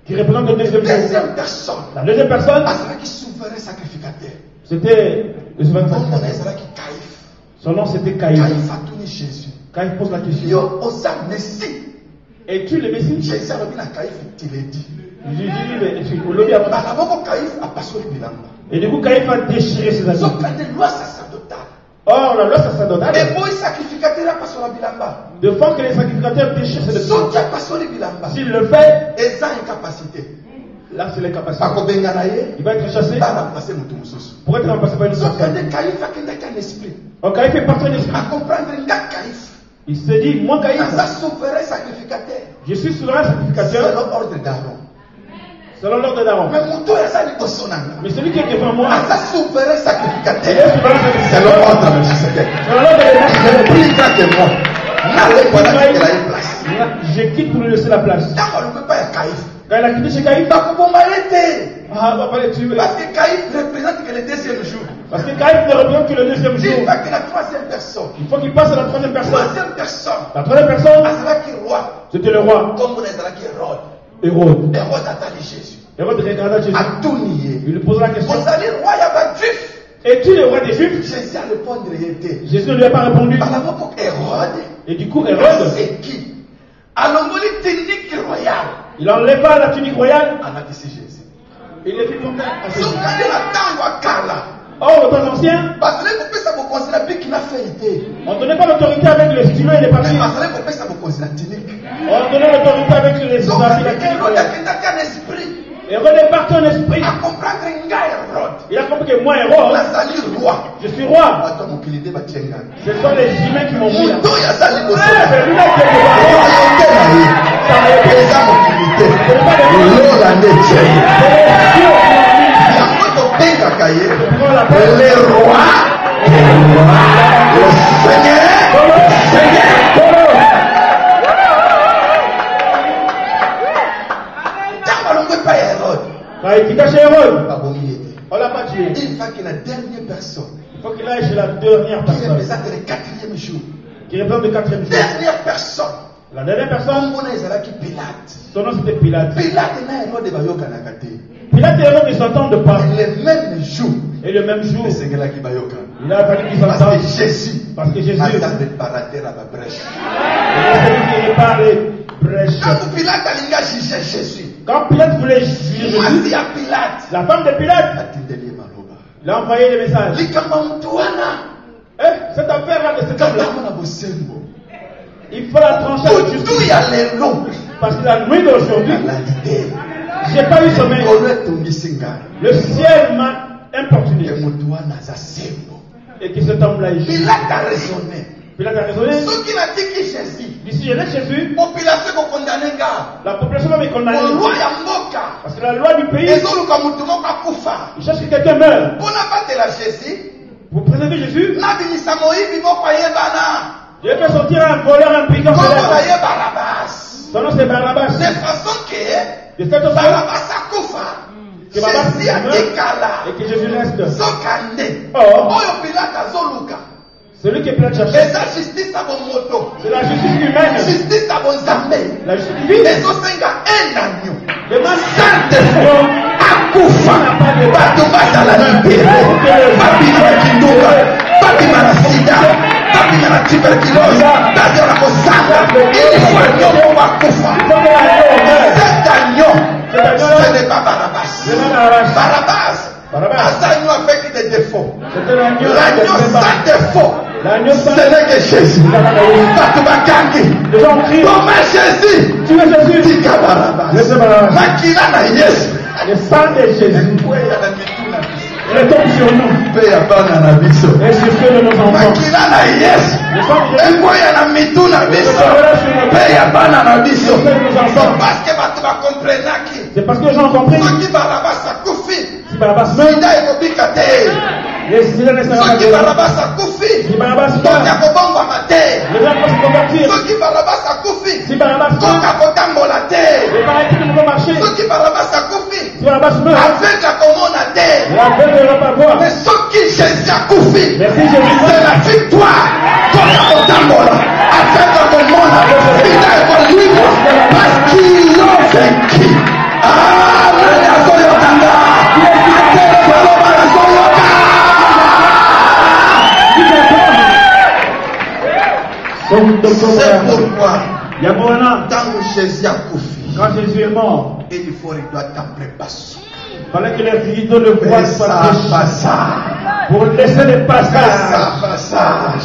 Qui représente le deuxième jour. Deuxième personne. La deuxième personne. Qui souverain sacrificateur. C'était le souverain sacrificateur. Son nom c'était Caïphe. Caïphe pose la question. Es-tu le Messie? Jésus a dit à Caïphe, tu l'as dit. Et du coup, Caïphe a déchiré ses habits. Or, la loi sacerdotale. De fois que les sacrificateurs déchirent ses habits. S'il le fait, là c'est les capacités. Il va être chassé pour être remplacé par une autre personne. Donc Caïphe est parti d'un esprit. Il s'est dit, moi Caïphe, je suis souverain sacrificateur. Selon l'ordre d'Aaron. Mais celui qui est devant moi, il est souverain sacrificateur. Selon l'ordre de Jésus. Selon l'ordre de plus grand que moi. Je quitte pour lui laisser la place. Quand il a quitté chez Caïphe, on va pas les tuer. Parce que Caïphe représente que le deuxième jour. Parce que Caïphe ne représente que le deuxième jour. Il faut que la troisième personne. Il faut qu'il passe à la troisième personne. La troisième personne, c'était le roi. Comme on est avec Hérode. Hérode a attendé Jésus. Hérode regarda Jésus. Il lui pose la question. Es-tu le roi des Juifs? Jésus ne lui a pas répondu. Et du coup, Hérode, c'est qui? Il enleva la tunique royale. Jésus. Il les fit monter à Jésus. Or, au temps ancien, on ne donnait pas l'autorité avec le stylo et les papiers. On donnait l'autorité avec les esprits. Et Hérode partait en esprit. Il a compris que moi, Hérode, je suis roi. Ce sont les humains qui m'ont mis là. C'est lui-là qui est les rois, le Seigneur. On l'a pas tué. Il faut qu'il y ait la dernière personne. Il faut qu'il aille chez la dernière Qui personne. représente le quatrième jour. Qui représente le quatrième jour. Dernière personne. La dernière personne, Pilate. son nom c'était Pilate. Pilate n'a pas de bayo kanakate. Pilate et Hérode ne s'entendent pas. Le même jour. Et le même jour, Le Seigneur qui bayoka. il a fallu qu'ils Parce s'entendent. que Jésus. Parce que Jésus, a réparateur à la brèche. c'est celui qui répare les brèches. Quand Pilate a linga juger Jésus. Quand Pilate voulait juger Moi Jésus, à Pilate. la femme de Pilate, Atindeli maloba. il a envoyé des messages. Likamba mtuana. Cette affaire-là de cet homme-là, Kama na bosembo. il faut la trancher avec Tout justice. y a les noms. Parce que la nuit d'aujourd'hui, La l'idée. j'ai pas eu sommeil. Le ciel m'a importuné. Et que cet homme-là est juste. Pilate a raisonné. Pilate a raisonné. Ceux qui n'ont dit que Jésus. D'ici je laisse Jésus, Population qui condamne gars. la population va me condamner. Loi ya mboka. Parce que la loi du pays, Ezoluka mutu moko akufa. il cherche que quelqu'un meure. Pona batela Jésus. Pour préserver Jésus, Na binisa moyibi moko ayebana. je vais sortir un voleur, un brigand. Kombo na ye Barabas. Son nom c'est Barabbas. De façon que De cette façon, Barabas akufa. que Barabbas Jésus a meurt décala. et que Jésus reste. Sokande. Or, Oyo Pilate azoluka. celui qui est Pilate cherche, Eza justice à bon moto. c'est la justice humaine. Justice à bon zambe. La justice divine. Ezosenga un agneau. Demande Saint-Esprit akufa. Bato bazala libéré. Babima na kinduka. Babima na sida. Babima na tuberculose. Bazala na kosanga. Il faut agneau pour akufa. Cet agneau, ce n'est pas Barabbas. Barabbas. Agneau avec des défauts. L'agneau sans défaut. Ce n'est que Jésus. Bato bakangi. Les gens crient, Comment Jésus? tu es Jésus. Tika Barabbas. Laissez Barabbas. Makila na Yesu. Le sang de Jésus retombe sur nous Pe ya bana na biso. et sur ceux de nos enfants. Makila na Yesu. Le sang de Jésus Ekoya na mitu na biso. Pe ya bana na biso. Parce que bato bakomprenaki. c'est parce que les gens ont compris. Soki Barabas akufi. Si Barabbas meurt, Sida ekobika te. les citoyens ne seront pas Soki de Barabas akufi. Si Barabbas Toka meurt, kobongwama te. les gens vont se convertir. Soki Barabas akufi. Si Barabbas meurt, Toka kotambola te. les paralytiques ne vont pas marcher. Soki Barabas akufi. Si Barabbas meurt, Avec la komona te. la bête ne va pas voir. Mais ce qui Jésus a couffé, Merci Jésus. c'est la victoire. Comme la Otambola, avec le monde, il est libre parce qu'ils ont vaincu. Ah, la Soyotanga, c'est pourquoi, Yamona, tant que Jésus a couffé, quand Jésus est mort, il faut qu'il doit t'appeler Bassou. il fallait que les idoles le voient pour laisser le passage.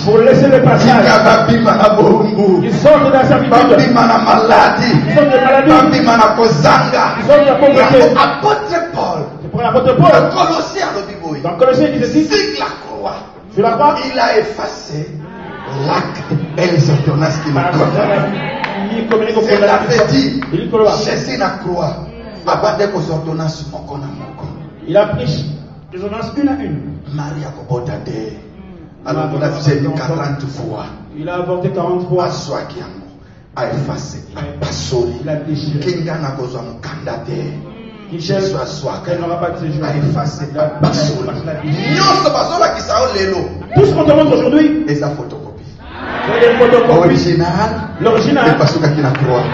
Pour laisser le passage. Ils sortent de la servitude. Ils sortent de maladie. Ils sortent de la pauvreté. Apôtre Paul, C'est pour l'apôtre Paul. Dans Colossiens, il dit ceci. sur la croix, Sur la croix, il a effacé l'acte et les ordonnances qui nous condamnent. C'est la dit, Jésus na croix, abandonne aux ordonnances moko na moko. il a pris les ordonnances une à une. Maria Kobota de, alors on a fait 40 fois. Il a avorté 40 fois. Aswaki yango, a effacé, a pasoli. Il a déchiré. Kinga na kozwa mukanda te. Michel, Jésus aswaka, elle n'aura pas de séjour. a effacé, a pasoli. Nyonso bazola kisao lelo, Tout ce qu'on te montre aujourd'hui, eza photocopie. c'est des photocopies. Original, L'original, epasuka kina croix.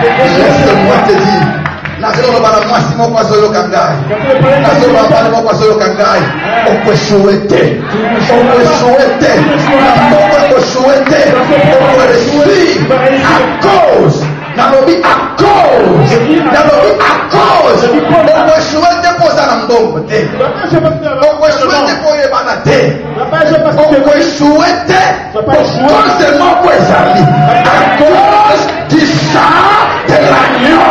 Laisse-moi te dire, nazoloba na mwasi moko azoyoka ngai. Nazoloba bana moko azoyoka ngai. Okweshuwe te. Okweshuwe te. Na moko okweshuwe te. Okweshuwe à cause. Nalobi à cause. Nalobi à cause. Okweshuwe te poza na mbongo te. Okweshuwe te poye te. Oko échoué te. Cause moko ezali. À cause du sang de l'agneau.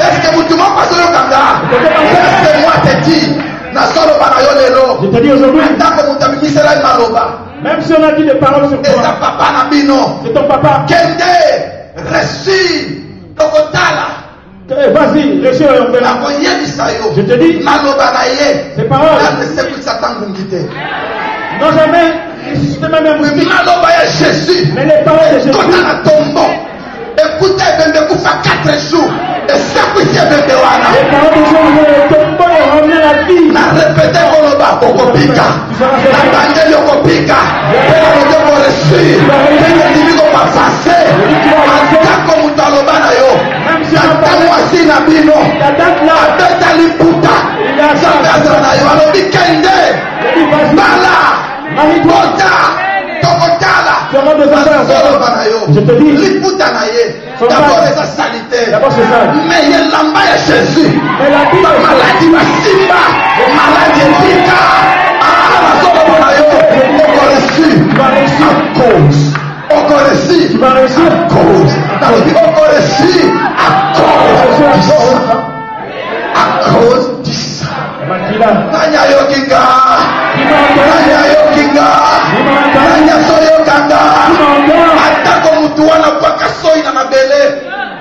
Est-ce que vous tout le monde passe au Kanga? Laisse-moi te dire. Je te dis aujourd'hui, même si on a dit des paroles sur toi, c'est ton papa. Vas-y, reçois un peu. Je te dis, ces paroles. Non, jamais. Mais les paroles de Jésus. Écoutez, bébé, vous faites 4 jours. Et ça, vous êtes bébé, les paroles de Jésus, ramener la vie. Na répété Koloba, Okopika. Na Bangeli Okopika. Pela Rodoko Reçu. Pela Diviko Pafase. Atako Mutaloba na yo. Atako Asina Bino. Abeta Liputa. Zabeza na yo. Alobi Kende. Bala. Bota. Je te dis, d'abord c'est sa salité, mais il y a l'amba de Jésus. Maladie va simba, maladie pika. Encore reçu, à cause. À cause du sang. Nanya yokinga. Nanya yokinga. Nanya soyokanga. Atako mutuana paka soy na mabele.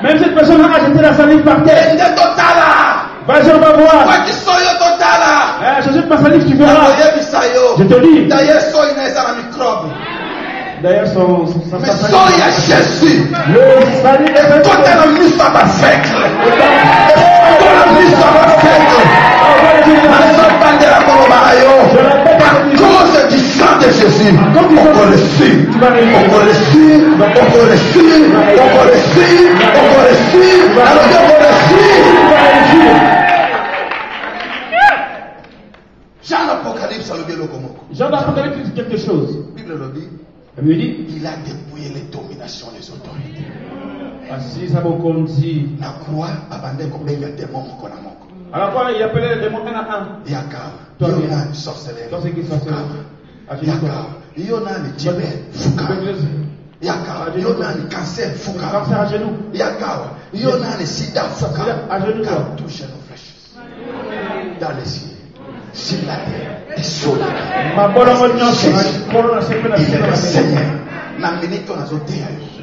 Même cette personne a jeté la salive par terre. Ende totala. Vas-y, on va voir. Paki soyo totala. Je jette ma salive, tu verras. Je te dis. D'ailleurs, soy na esa na microbe. D'ailleurs, son mais soy à Jésus. Le salive est toi t'as la mise à ma fête. Toi la mise à ma fête. À cause du sang de Jésus, on reçu, on reçu, on reçu, on reçu, on reçu, alors on reçu. Jean l'Apocalypse a levé le comoko. Jean l'Apocalypse dit quelque chose. Bible le dit. Il dit, il a dépouillé les dominations des autorités. Ainsi, ça vous dit. La croix abandonne comme il y a des démons qu'on a manqué. Alors quoi, il appelait les démons un à un. Yaka, Yona, sorcellerie. Dans ce qui sont Yaka, Yona, le diabète, Fouka. Yaka, Yona, le cancer, Fouka. Cancer à genoux. Yaka, Yona, le sida, Fouka. À genoux. Car touche nos flèches. Dans les cieux, sur la terre, et sur la terre. Il est le Seigneur.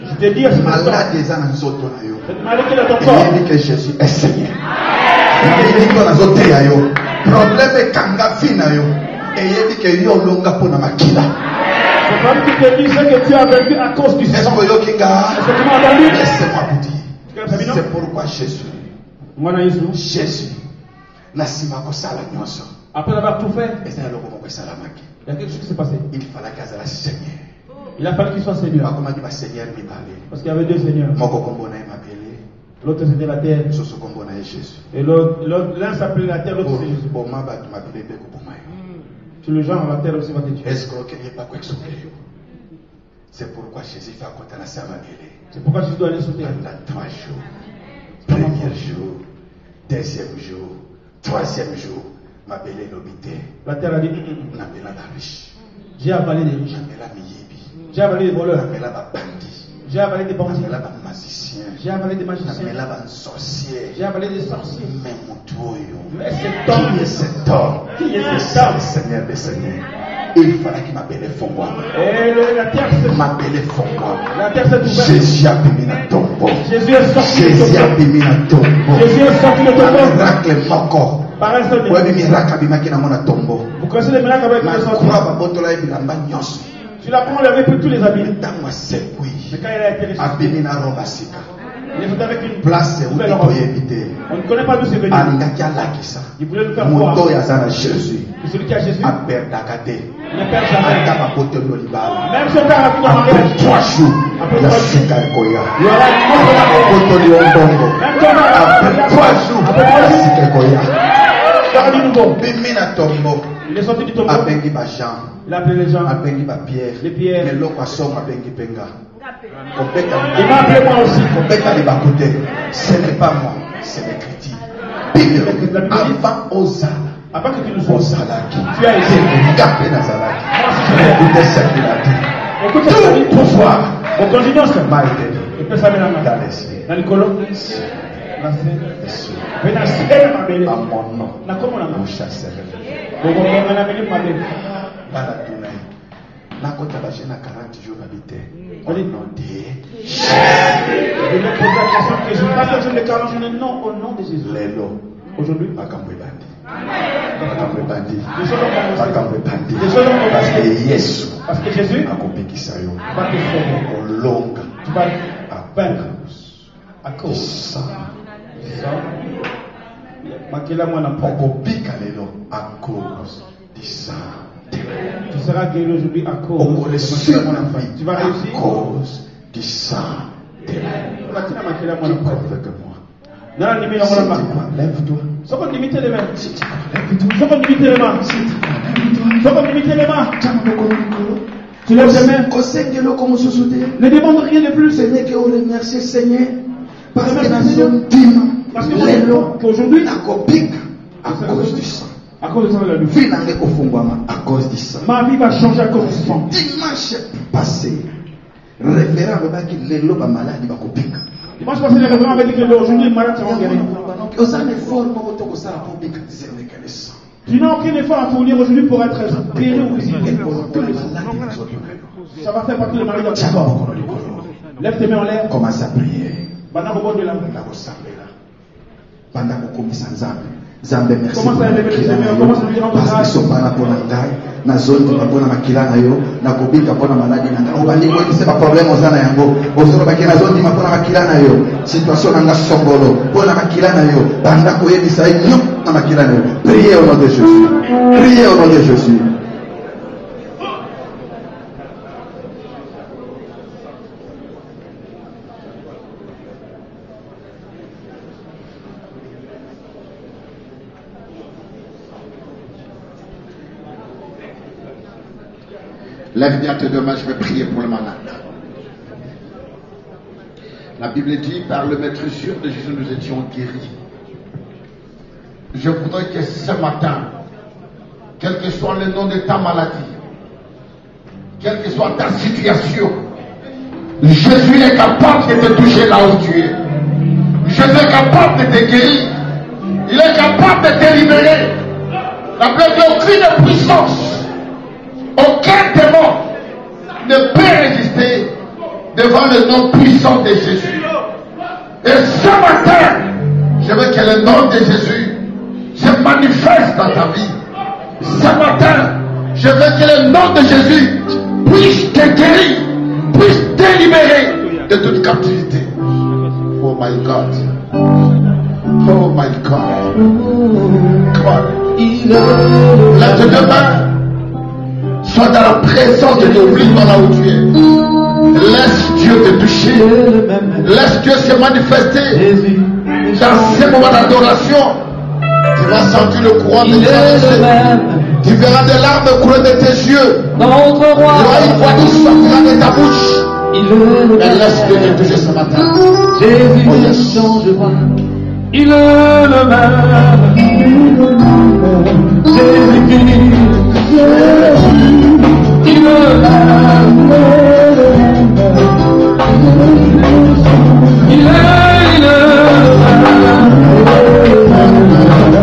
Je te dis à ce moment-là. Malade des âmes, nous autres, cette maladie de ton corps. Il dit que Jésus est Seigneur. Problème est kanga fina yo. Et il dit que yo longa pona makila. C'est pas lui qui te dit que tu as vécu à cause du sang. Est-ce que tu m'as entendu? Laissez-moi vous dire. C'est pourquoi Jésus nasima kosala nyonso. Après avoir tout fait, et c'est alors qu'on ça la maki. Il y a quelque chose qui s'est passé. Il fallait qu'elle soit Seigneur. Il a fallu qu'il soit Seigneur. Comment dit Seigneur mi parler? Parce qu'il y avait deux seigneurs. Moko kombona m'appelé. L'autre c'était la terre. Et l'un s'appelait la terre, l'autre c'est Jésus. Tu le genre la terre aussi va te tuer. C'est pourquoi Jésus fait à la Samadélé. C'est pourquoi Jésus doit aller sous terre. Pendant 3 jours. Premier jour, deuxième jour, troisième jour, ma belle l'obité. La terre a dit, j'ai avalé des riches. J'ai avalé des voleurs. J'ai avalé des bandits. J'ai avalé des magiciens. J'ai avalé des sorciers. Mais cet homme. Qui est cet homme? Qui est cet homme? Seigneur des Seigneurs. Il fallait qu'il m'appelle Fongois. Et la terre s'est m'appelle Fongois. La terre s'est ouverte. Jésus a béni dans ton tombeau. Jésus est sorti de ton Jésus a béni dans ton tombeau. Jésus est sorti de ton tombeau. Miracle moko. Par un seul miracle. Vous connaissez les miracles avec les sorciers? Tu la prends, on avait pris tous les habits. Mais quand il a été ressuscité, il est venu avec une place où il on ne connaît pas d'où c'est venu. Il voulait nous faire voir. C'est celui qui a Jésus. Il ne perd jamais. Même si on perd la vie dans mariage. Après 3 jours, il y aura il est sorti du tombeau. Il a appelé les gens. Les pierres. Il m'a appelé moi aussi. Ce n'est pas moi, c'est l'écriture. Avant Ozala, Avant que tu nous sois, Salaki. tu as été. Gapé dans Salaki. Mais Écoutez ce qu'il a dit. écoute ça, Tout fois. on continue ça. Maïté. Et puis ça met la main. Dans l'esprit. Dans le colon. À mon nom. Na comment la main. Vous chassez. On va amener ma main. Balatuna. Na kota ba jena 40 jours habité. Au nom de Je vais poser la question que je passe la journée de 40 jours. Non, au nom de Jésus. Lelo. Aujourd'hui, Makambo bandi. Makambo bandi. les choses ont commencé. Makambo bandi. Les choses ont Parce commencé. que Yesu Parce que Jésus akopekisa yo. va te sauver. Olonga. Tu vas vaincre à Du cause sang. de ça. Makela mwana mpo. Okopika lelo à cause du sang. Tu seras guéri aujourd'hui à cause de Okoreçu Makela na mwana mpo. vie Tu vas à réussir. cause du sang. Makela Makela Qui mwana mpo. croit avec moi? Nana limite la Si mwana tu mpo. crois, lève-toi. Soko limite les mains. Si tu crois, lève-toi. Soko limite les mains. Si tu crois, lève-toi. Soko limite les mains. Chama mokolo likolo. Tu lèves les mains. Osengelo comme sosote. Ne demande rien de plus. Seigneur, que on remercie Seigneur. Parce que dans Seigneur. son dîme, Parce que lelo, aujourd'hui, nakopika à cause du sang. à cause de ça, la vie. Vie nange kofungwama à cause du sang. Ma vie va changer à cause du sang. Dimanche passé, référent alobaki lelo ba maladi bakopika. Dimanche passé, les révérends avaient dit que aujourd'hui, les malades seront guéris. Osana effort moko to kosala po bika discerner que le sang. Tu n'as aucun effort à fournir aujourd'hui pour être guéri ou visité. Que le malade nous soit guéri. Ça va faire partie de maladies de Chama corps. mokolo likolo. Lève tes mains en l'air. Commence à prier. Maintenant, au bord de la main. Banda kosambela. Banda kokomisa Nzambe. Nzambe merci. Commence à élever le Seigneur. Commence à lui rendre Parce que grâce. sopana pona ngai. Na zone mpona makila na yo. Na kobika pona maladi na ngai. Obandi ko c'est pas problème ozana yango. Osoro bakina zone mpona makila na yo. Situation na nga songolo. Pona makila na yo. Banda ko yebisa yo na makila na yo. Priez au nom de Jésus. Priez au nom de Jésus. Lève bien tes deux mains, je vais prier pour le malade. La Bible dit, par le maître sûr de Jésus, nous étions guéris. Je voudrais que ce matin, quel que soit le nom de ta maladie, quelle que soit ta situation, Jésus est capable de te toucher là où tu es. Jésus est capable de te guérir. Il est capable de te libérer. La Bible dit, aucune puissance, aucun démon ne peut résister devant le nom puissant de Jésus. Et ce matin, je veux que le nom de Jésus se manifeste dans ta vie. Ce matin, je veux que le nom de Jésus puisse te guérir, puisse te libérer de toute captivité. Oh my God. Oh my God. God. Lève tes deux mains. Sois dans la présence de Dieu, oublie-toi là où tu es. Laisse Dieu te toucher. Laisse Dieu se manifester. Dans ces moments d'adoration, tu vas sentir le courant de Dieu. Tu verras des larmes couler de tes yeux. Tu auras une voix douce sortira de ta bouche. Mais laisse Dieu te toucher ce matin. Jésus ne change pas. Il est le même. Jésus-Christ. Il est le même. Il est le même.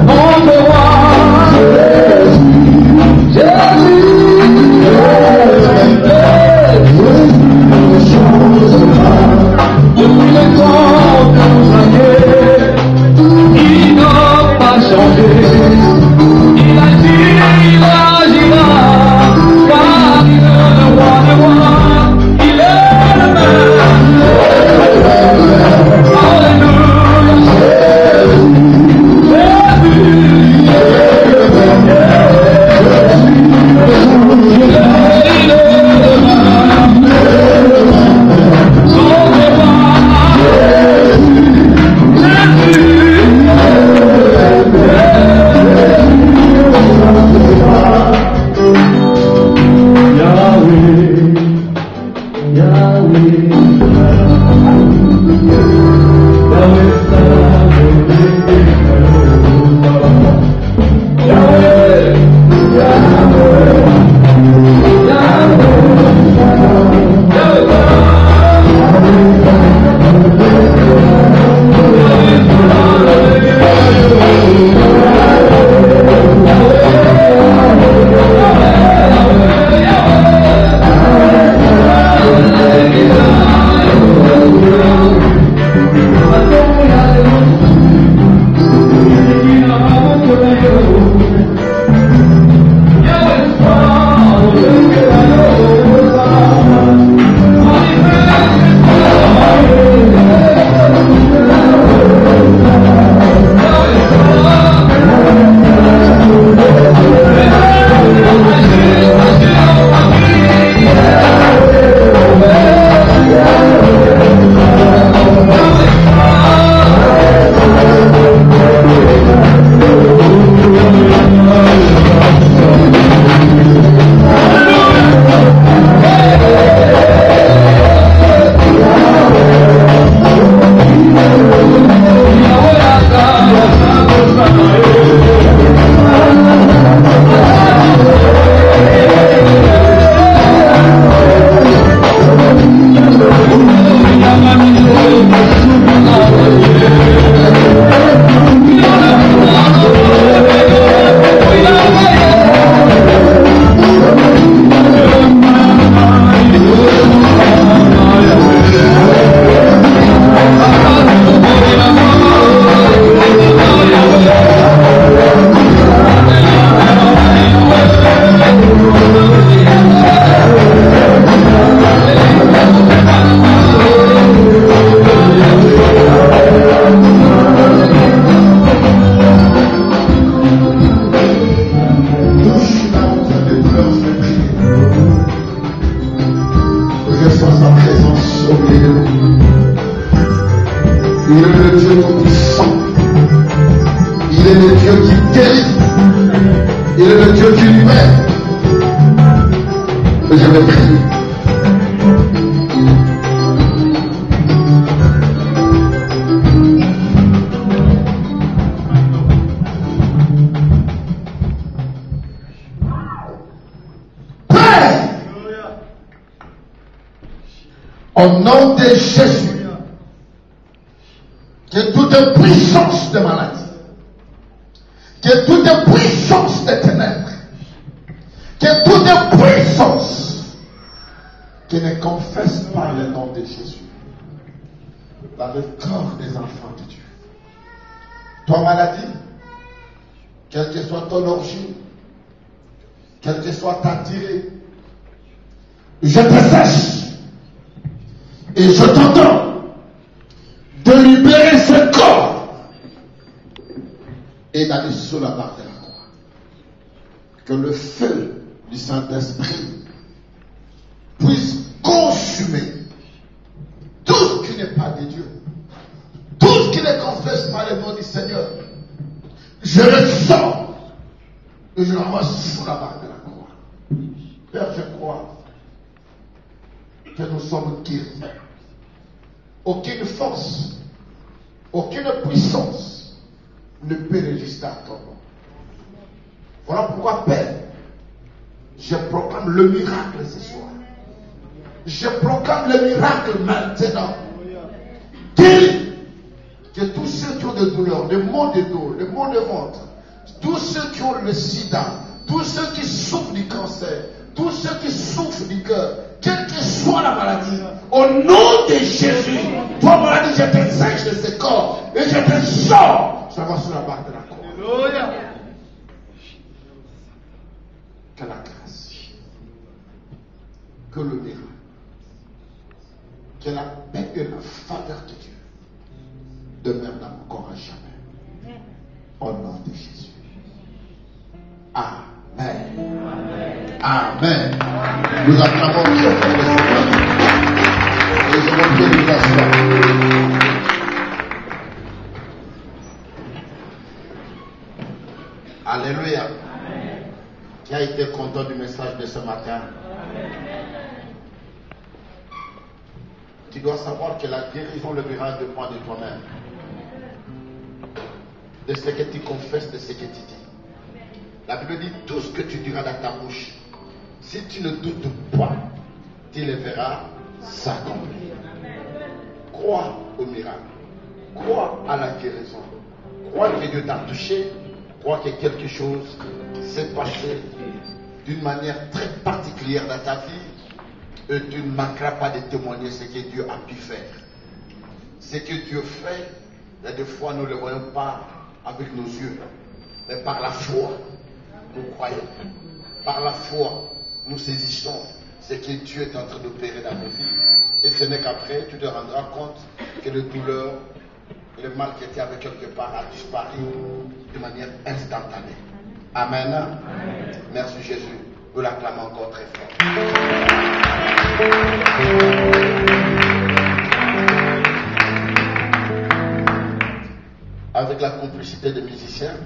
Mon roi. Jésus. Tous les temps que nous années, il n'a pas Au nom de Jésus, que toute puissance de maladie, que toute puissance de ténèbres, que toute puissance qui ne confesse pas le nom de Jésus dans le corps des enfants de Dieu. Toi, maladie, quelle que soit ton origine, quelle que soit ta tirée, je te sèche. Et je t'entends de libérer ce corps et d'aller sous la barre de la croix. Que le feu du Saint-Esprit puisse consumer tout ce qui n'est pas de Dieu, tout ce qui ne confesse pas le nom du Seigneur. Je le sors et je le ramasse sous la barre de la croix. Père, je crois que nous sommes guéris. Aucune force, aucune puissance ne peut résister à ton nom. Voilà pourquoi, Père, je proclame le miracle ce soir. Je proclame le miracle maintenant. Dis que tous ceux qui ont des douleurs, des maux de dos, des maux de ventre, tous ceux qui ont le sida, tous ceux qui souffrent du cancer, tous ceux qui souffrent du cœur, quelle que soit la maladie, au nom de Jésus, toi maladie, je te sèche de ce corps et je te sors. Je vais sur la barre de la croix. Que la grâce, que le miracle, que la paix et la faveur de Dieu demeurent dans mon corps à jamais. Au nom de Jésus. Amen. Amen. Amen. Nous acclamons très fort le Seigneur. Et je vous prie de vous asseoir. Alléluia. Amen. Qui a été content du message de ce matin? Amen. Tu dois savoir que la guérison, le miracle dépend de toi-même. De ce que tu confesses, de ce que tu dis. La Bible dit tout ce que tu diras dans ta bouche, si tu ne doutes pas, tu le verras s'accomplir. Crois au miracle, crois à la guérison, crois que Dieu t'a touché, crois que quelque chose s'est passé d'une manière très particulière dans ta vie et tu ne manqueras pas de témoigner ce que Dieu a pu faire. Ce que Dieu fait, il y a des fois nous ne le voyons pas avec nos yeux. Mais par la foi, nous croyons. Par la foi, nous saisissons ce que Dieu est en train d'opérer dans nos vies. Et ce n'est qu'après, tu te rendras compte que les douleurs, le mal qui était avec quelque part a disparu de manière instantanée. Amen. Amen. Merci Jésus. Nous l'acclamons encore très fort. Avec la complicité des musiciens,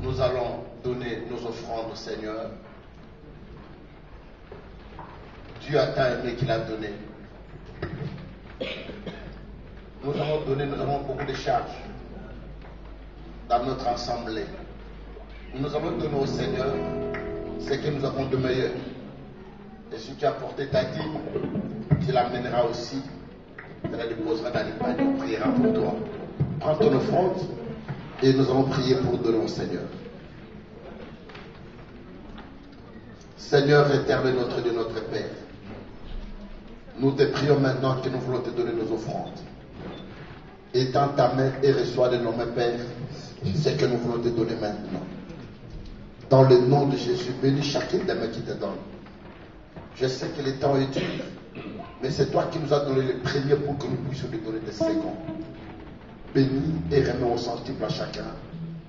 nous allons donner nos offrandes au Seigneur. Dieu a tant aimé qu'il a donné. Nous avons donné, nous avons beaucoup de charges dans notre assemblée. Nous allons donner au Seigneur ce que nous avons de meilleur. Et si tu as porté ta dîme, tu l'amèneras aussi. Tu la déposeras dans les paniers, on priera pour toi. Prends ton offrande et nous allons prier pour donner au Seigneur. Seigneur éternel, notre Dieu, notre Père, nous te prions maintenant que nous voulons te donner nos offrandes. Étends ta main et reçois de nos mains, Père, ce que nous voulons te donner maintenant. Dans le nom de Jésus, bénis chacune des mains qui te donnent. Je sais que le temps est dur, mais c'est toi qui nous as donné les premiers pour que nous puissions te donner des secondes. Bénis et remets au centuple à chacun,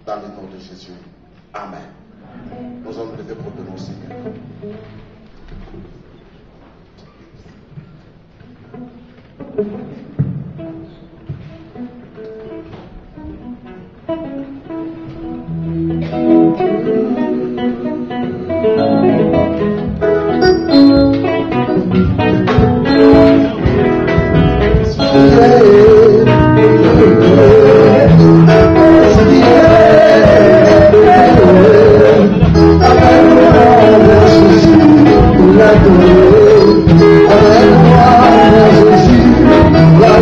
dans le nom de Jésus. Amen. Nous allons lever pour donner au Seigneur. La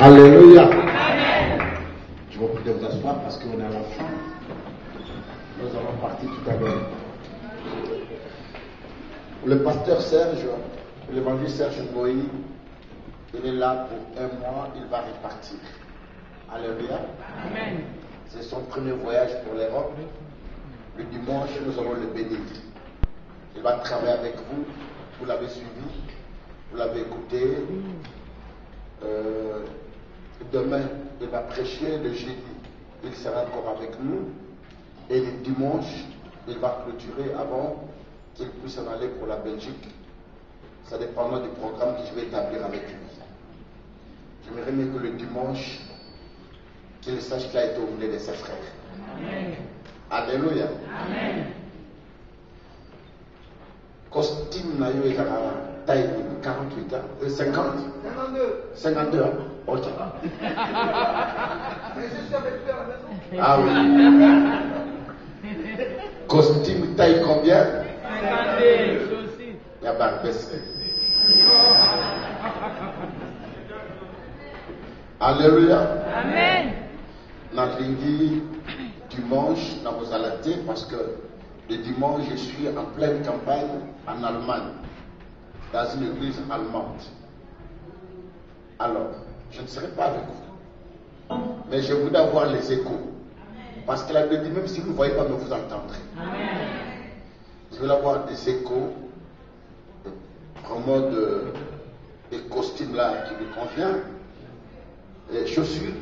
Alléluia. Je vous prie de vous asseoir parce qu'on est à la fin. Nous allons partir tout à l'heure. Le pasteur Serge, l'évangile Serge Moïse, il est là pour un mois, il va repartir. Alléluia. Amen. C'est son premier voyage pour l'Europe. Le dimanche, nous allons le bénir. Il va travailler avec vous. Vous l'avez suivi, vous l'avez écouté. Demain, il va prêcher. Le jeudi, il sera encore avec nous. Et le dimanche, il va clôturer avant qu'il puisse en aller pour la Belgique. Ça dépendra du programme que je vais établir avec lui. J'aimerais mieux que le dimanche, qu'il sache qu'il a été au milieu de ses frères. Amen. Alléluia. Amen. Costume na yo est à taille 48 ans, 50, 52 ans. Ok. Ah oui. Costume taille combien? 52. Il y a pas baissé. Alléluia. Amen. Nalingi dimanche, na vous allez parce que le dimanche, je suis en pleine campagne en Allemagne, dans une église allemande. Alors, je ne serai pas avec vous, mais je voudrais avoir les échos. Parce que la Bible dit, même si vous ne voyez pas, mais vous entendrez. Amen. Je veux avoir des échos, vraiment des costumes là qui me conviennent. Et chaussures,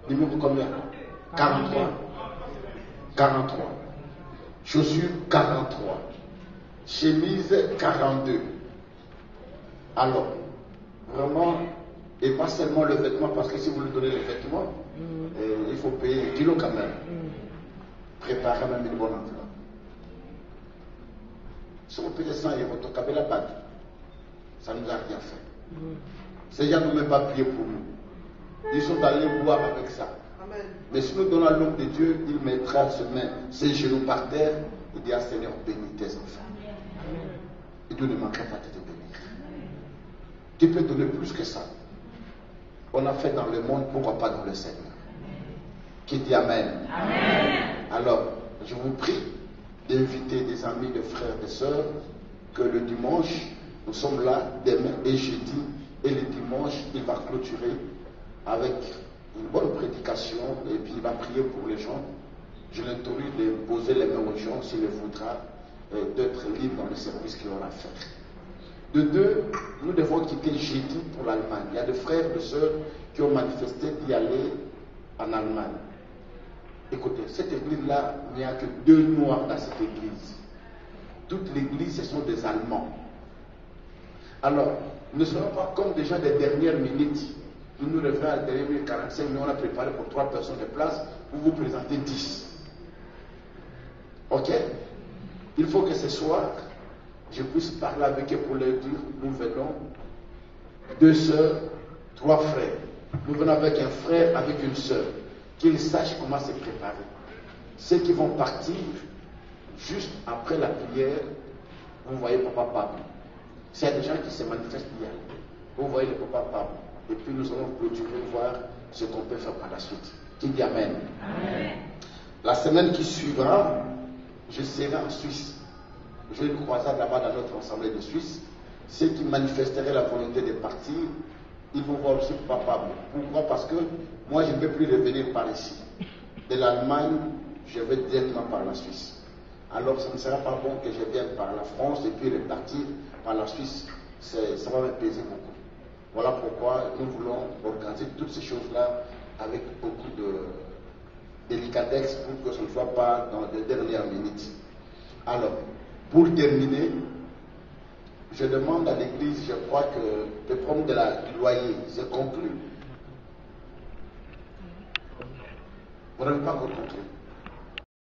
numéro combien? 43. 43. Chaussures 43. Chemise 42. Alors, vraiment, et pas seulement le vêtement, parce que si vous lui donnez le vêtement, il faut payer les kilos quand même. Préparez même une bonne enveloppe. Si on peut descendre, votre cabela bague, ça ne nous a rien fait. Ces gens n'ont même pas prié pour nous. Ils sont allés boire avec ça. Amen. Mais si nous donnons à l'homme de Dieu, il mettra ses genoux par terre et dira Seigneur, bénis tes enfants. Amen. Et Dieu ne manquera pas de te bénir. Tu peux donner plus que ça. On a fait dans le monde, pourquoi pas dans le Seigneur? Qui dit Amen. Amen. Alors, je vous prie d'inviter des amis, des frères, des sœurs, que le dimanche, nous sommes là demain et jeudi, et le dimanche, il va clôturer avec une bonne prédication, et puis il va prier pour les gens. Je l'introduis de poser les mains aux gens s'il le voudra, d'être libre dans le service qu'il aura à faire. De deux, nous devons quitter jeudi pour l'Allemagne. Il y a des frères, des sœurs qui ont manifesté d'y aller en Allemagne. Écoutez, cette église-là, il n'y a que 2 Noirs dans cette église. Toute l'église, ce sont des Allemands. Alors, ne serons pas comme des gens des dernières minutes. Nous nous revenons à la dernière minute 45 minutes, on a préparé pour 3 personnes de place, pour vous présenter 10. Ok? Il faut que ce soir, je puisse parler avec eux pour leur dire, nous venons 2 sœurs, 3 frères. Nous venons avec un frère, avec une sœur. Qu'ils sachent comment se préparer. Ceux qui vont partir, juste après la prière, vous voyez Papa Pablo. S'il y a des gens qui se manifestent hier, vous voyez le Papa Pablo. Et puis nous allons clôturer, voir ce qu'on peut faire par la suite. Qui dit Amen. Amen. La semaine qui suivra, je serai en Suisse. J'ai une croisade là-bas dans notre assemblée de Suisse. Ceux qui manifesteraient la volonté de partir, ils vont voir aussi Papa Pablo. Pourquoi? Parce que moi, je ne peux plus revenir par ici. De l'Allemagne, je vais directement par la Suisse. Alors, ce ne sera pas bon que je vienne par la France et puis repartir par la Suisse. Ça va me peser beaucoup. Voilà pourquoi nous voulons organiser toutes ces choses-là avec beaucoup de délicatesse pour que ce ne soit pas dans les dernières minutes. Alors, pour terminer, je demande à l'église, je crois que le problème du loyer, c'est conclu. Vous n'avez pas encore conclu.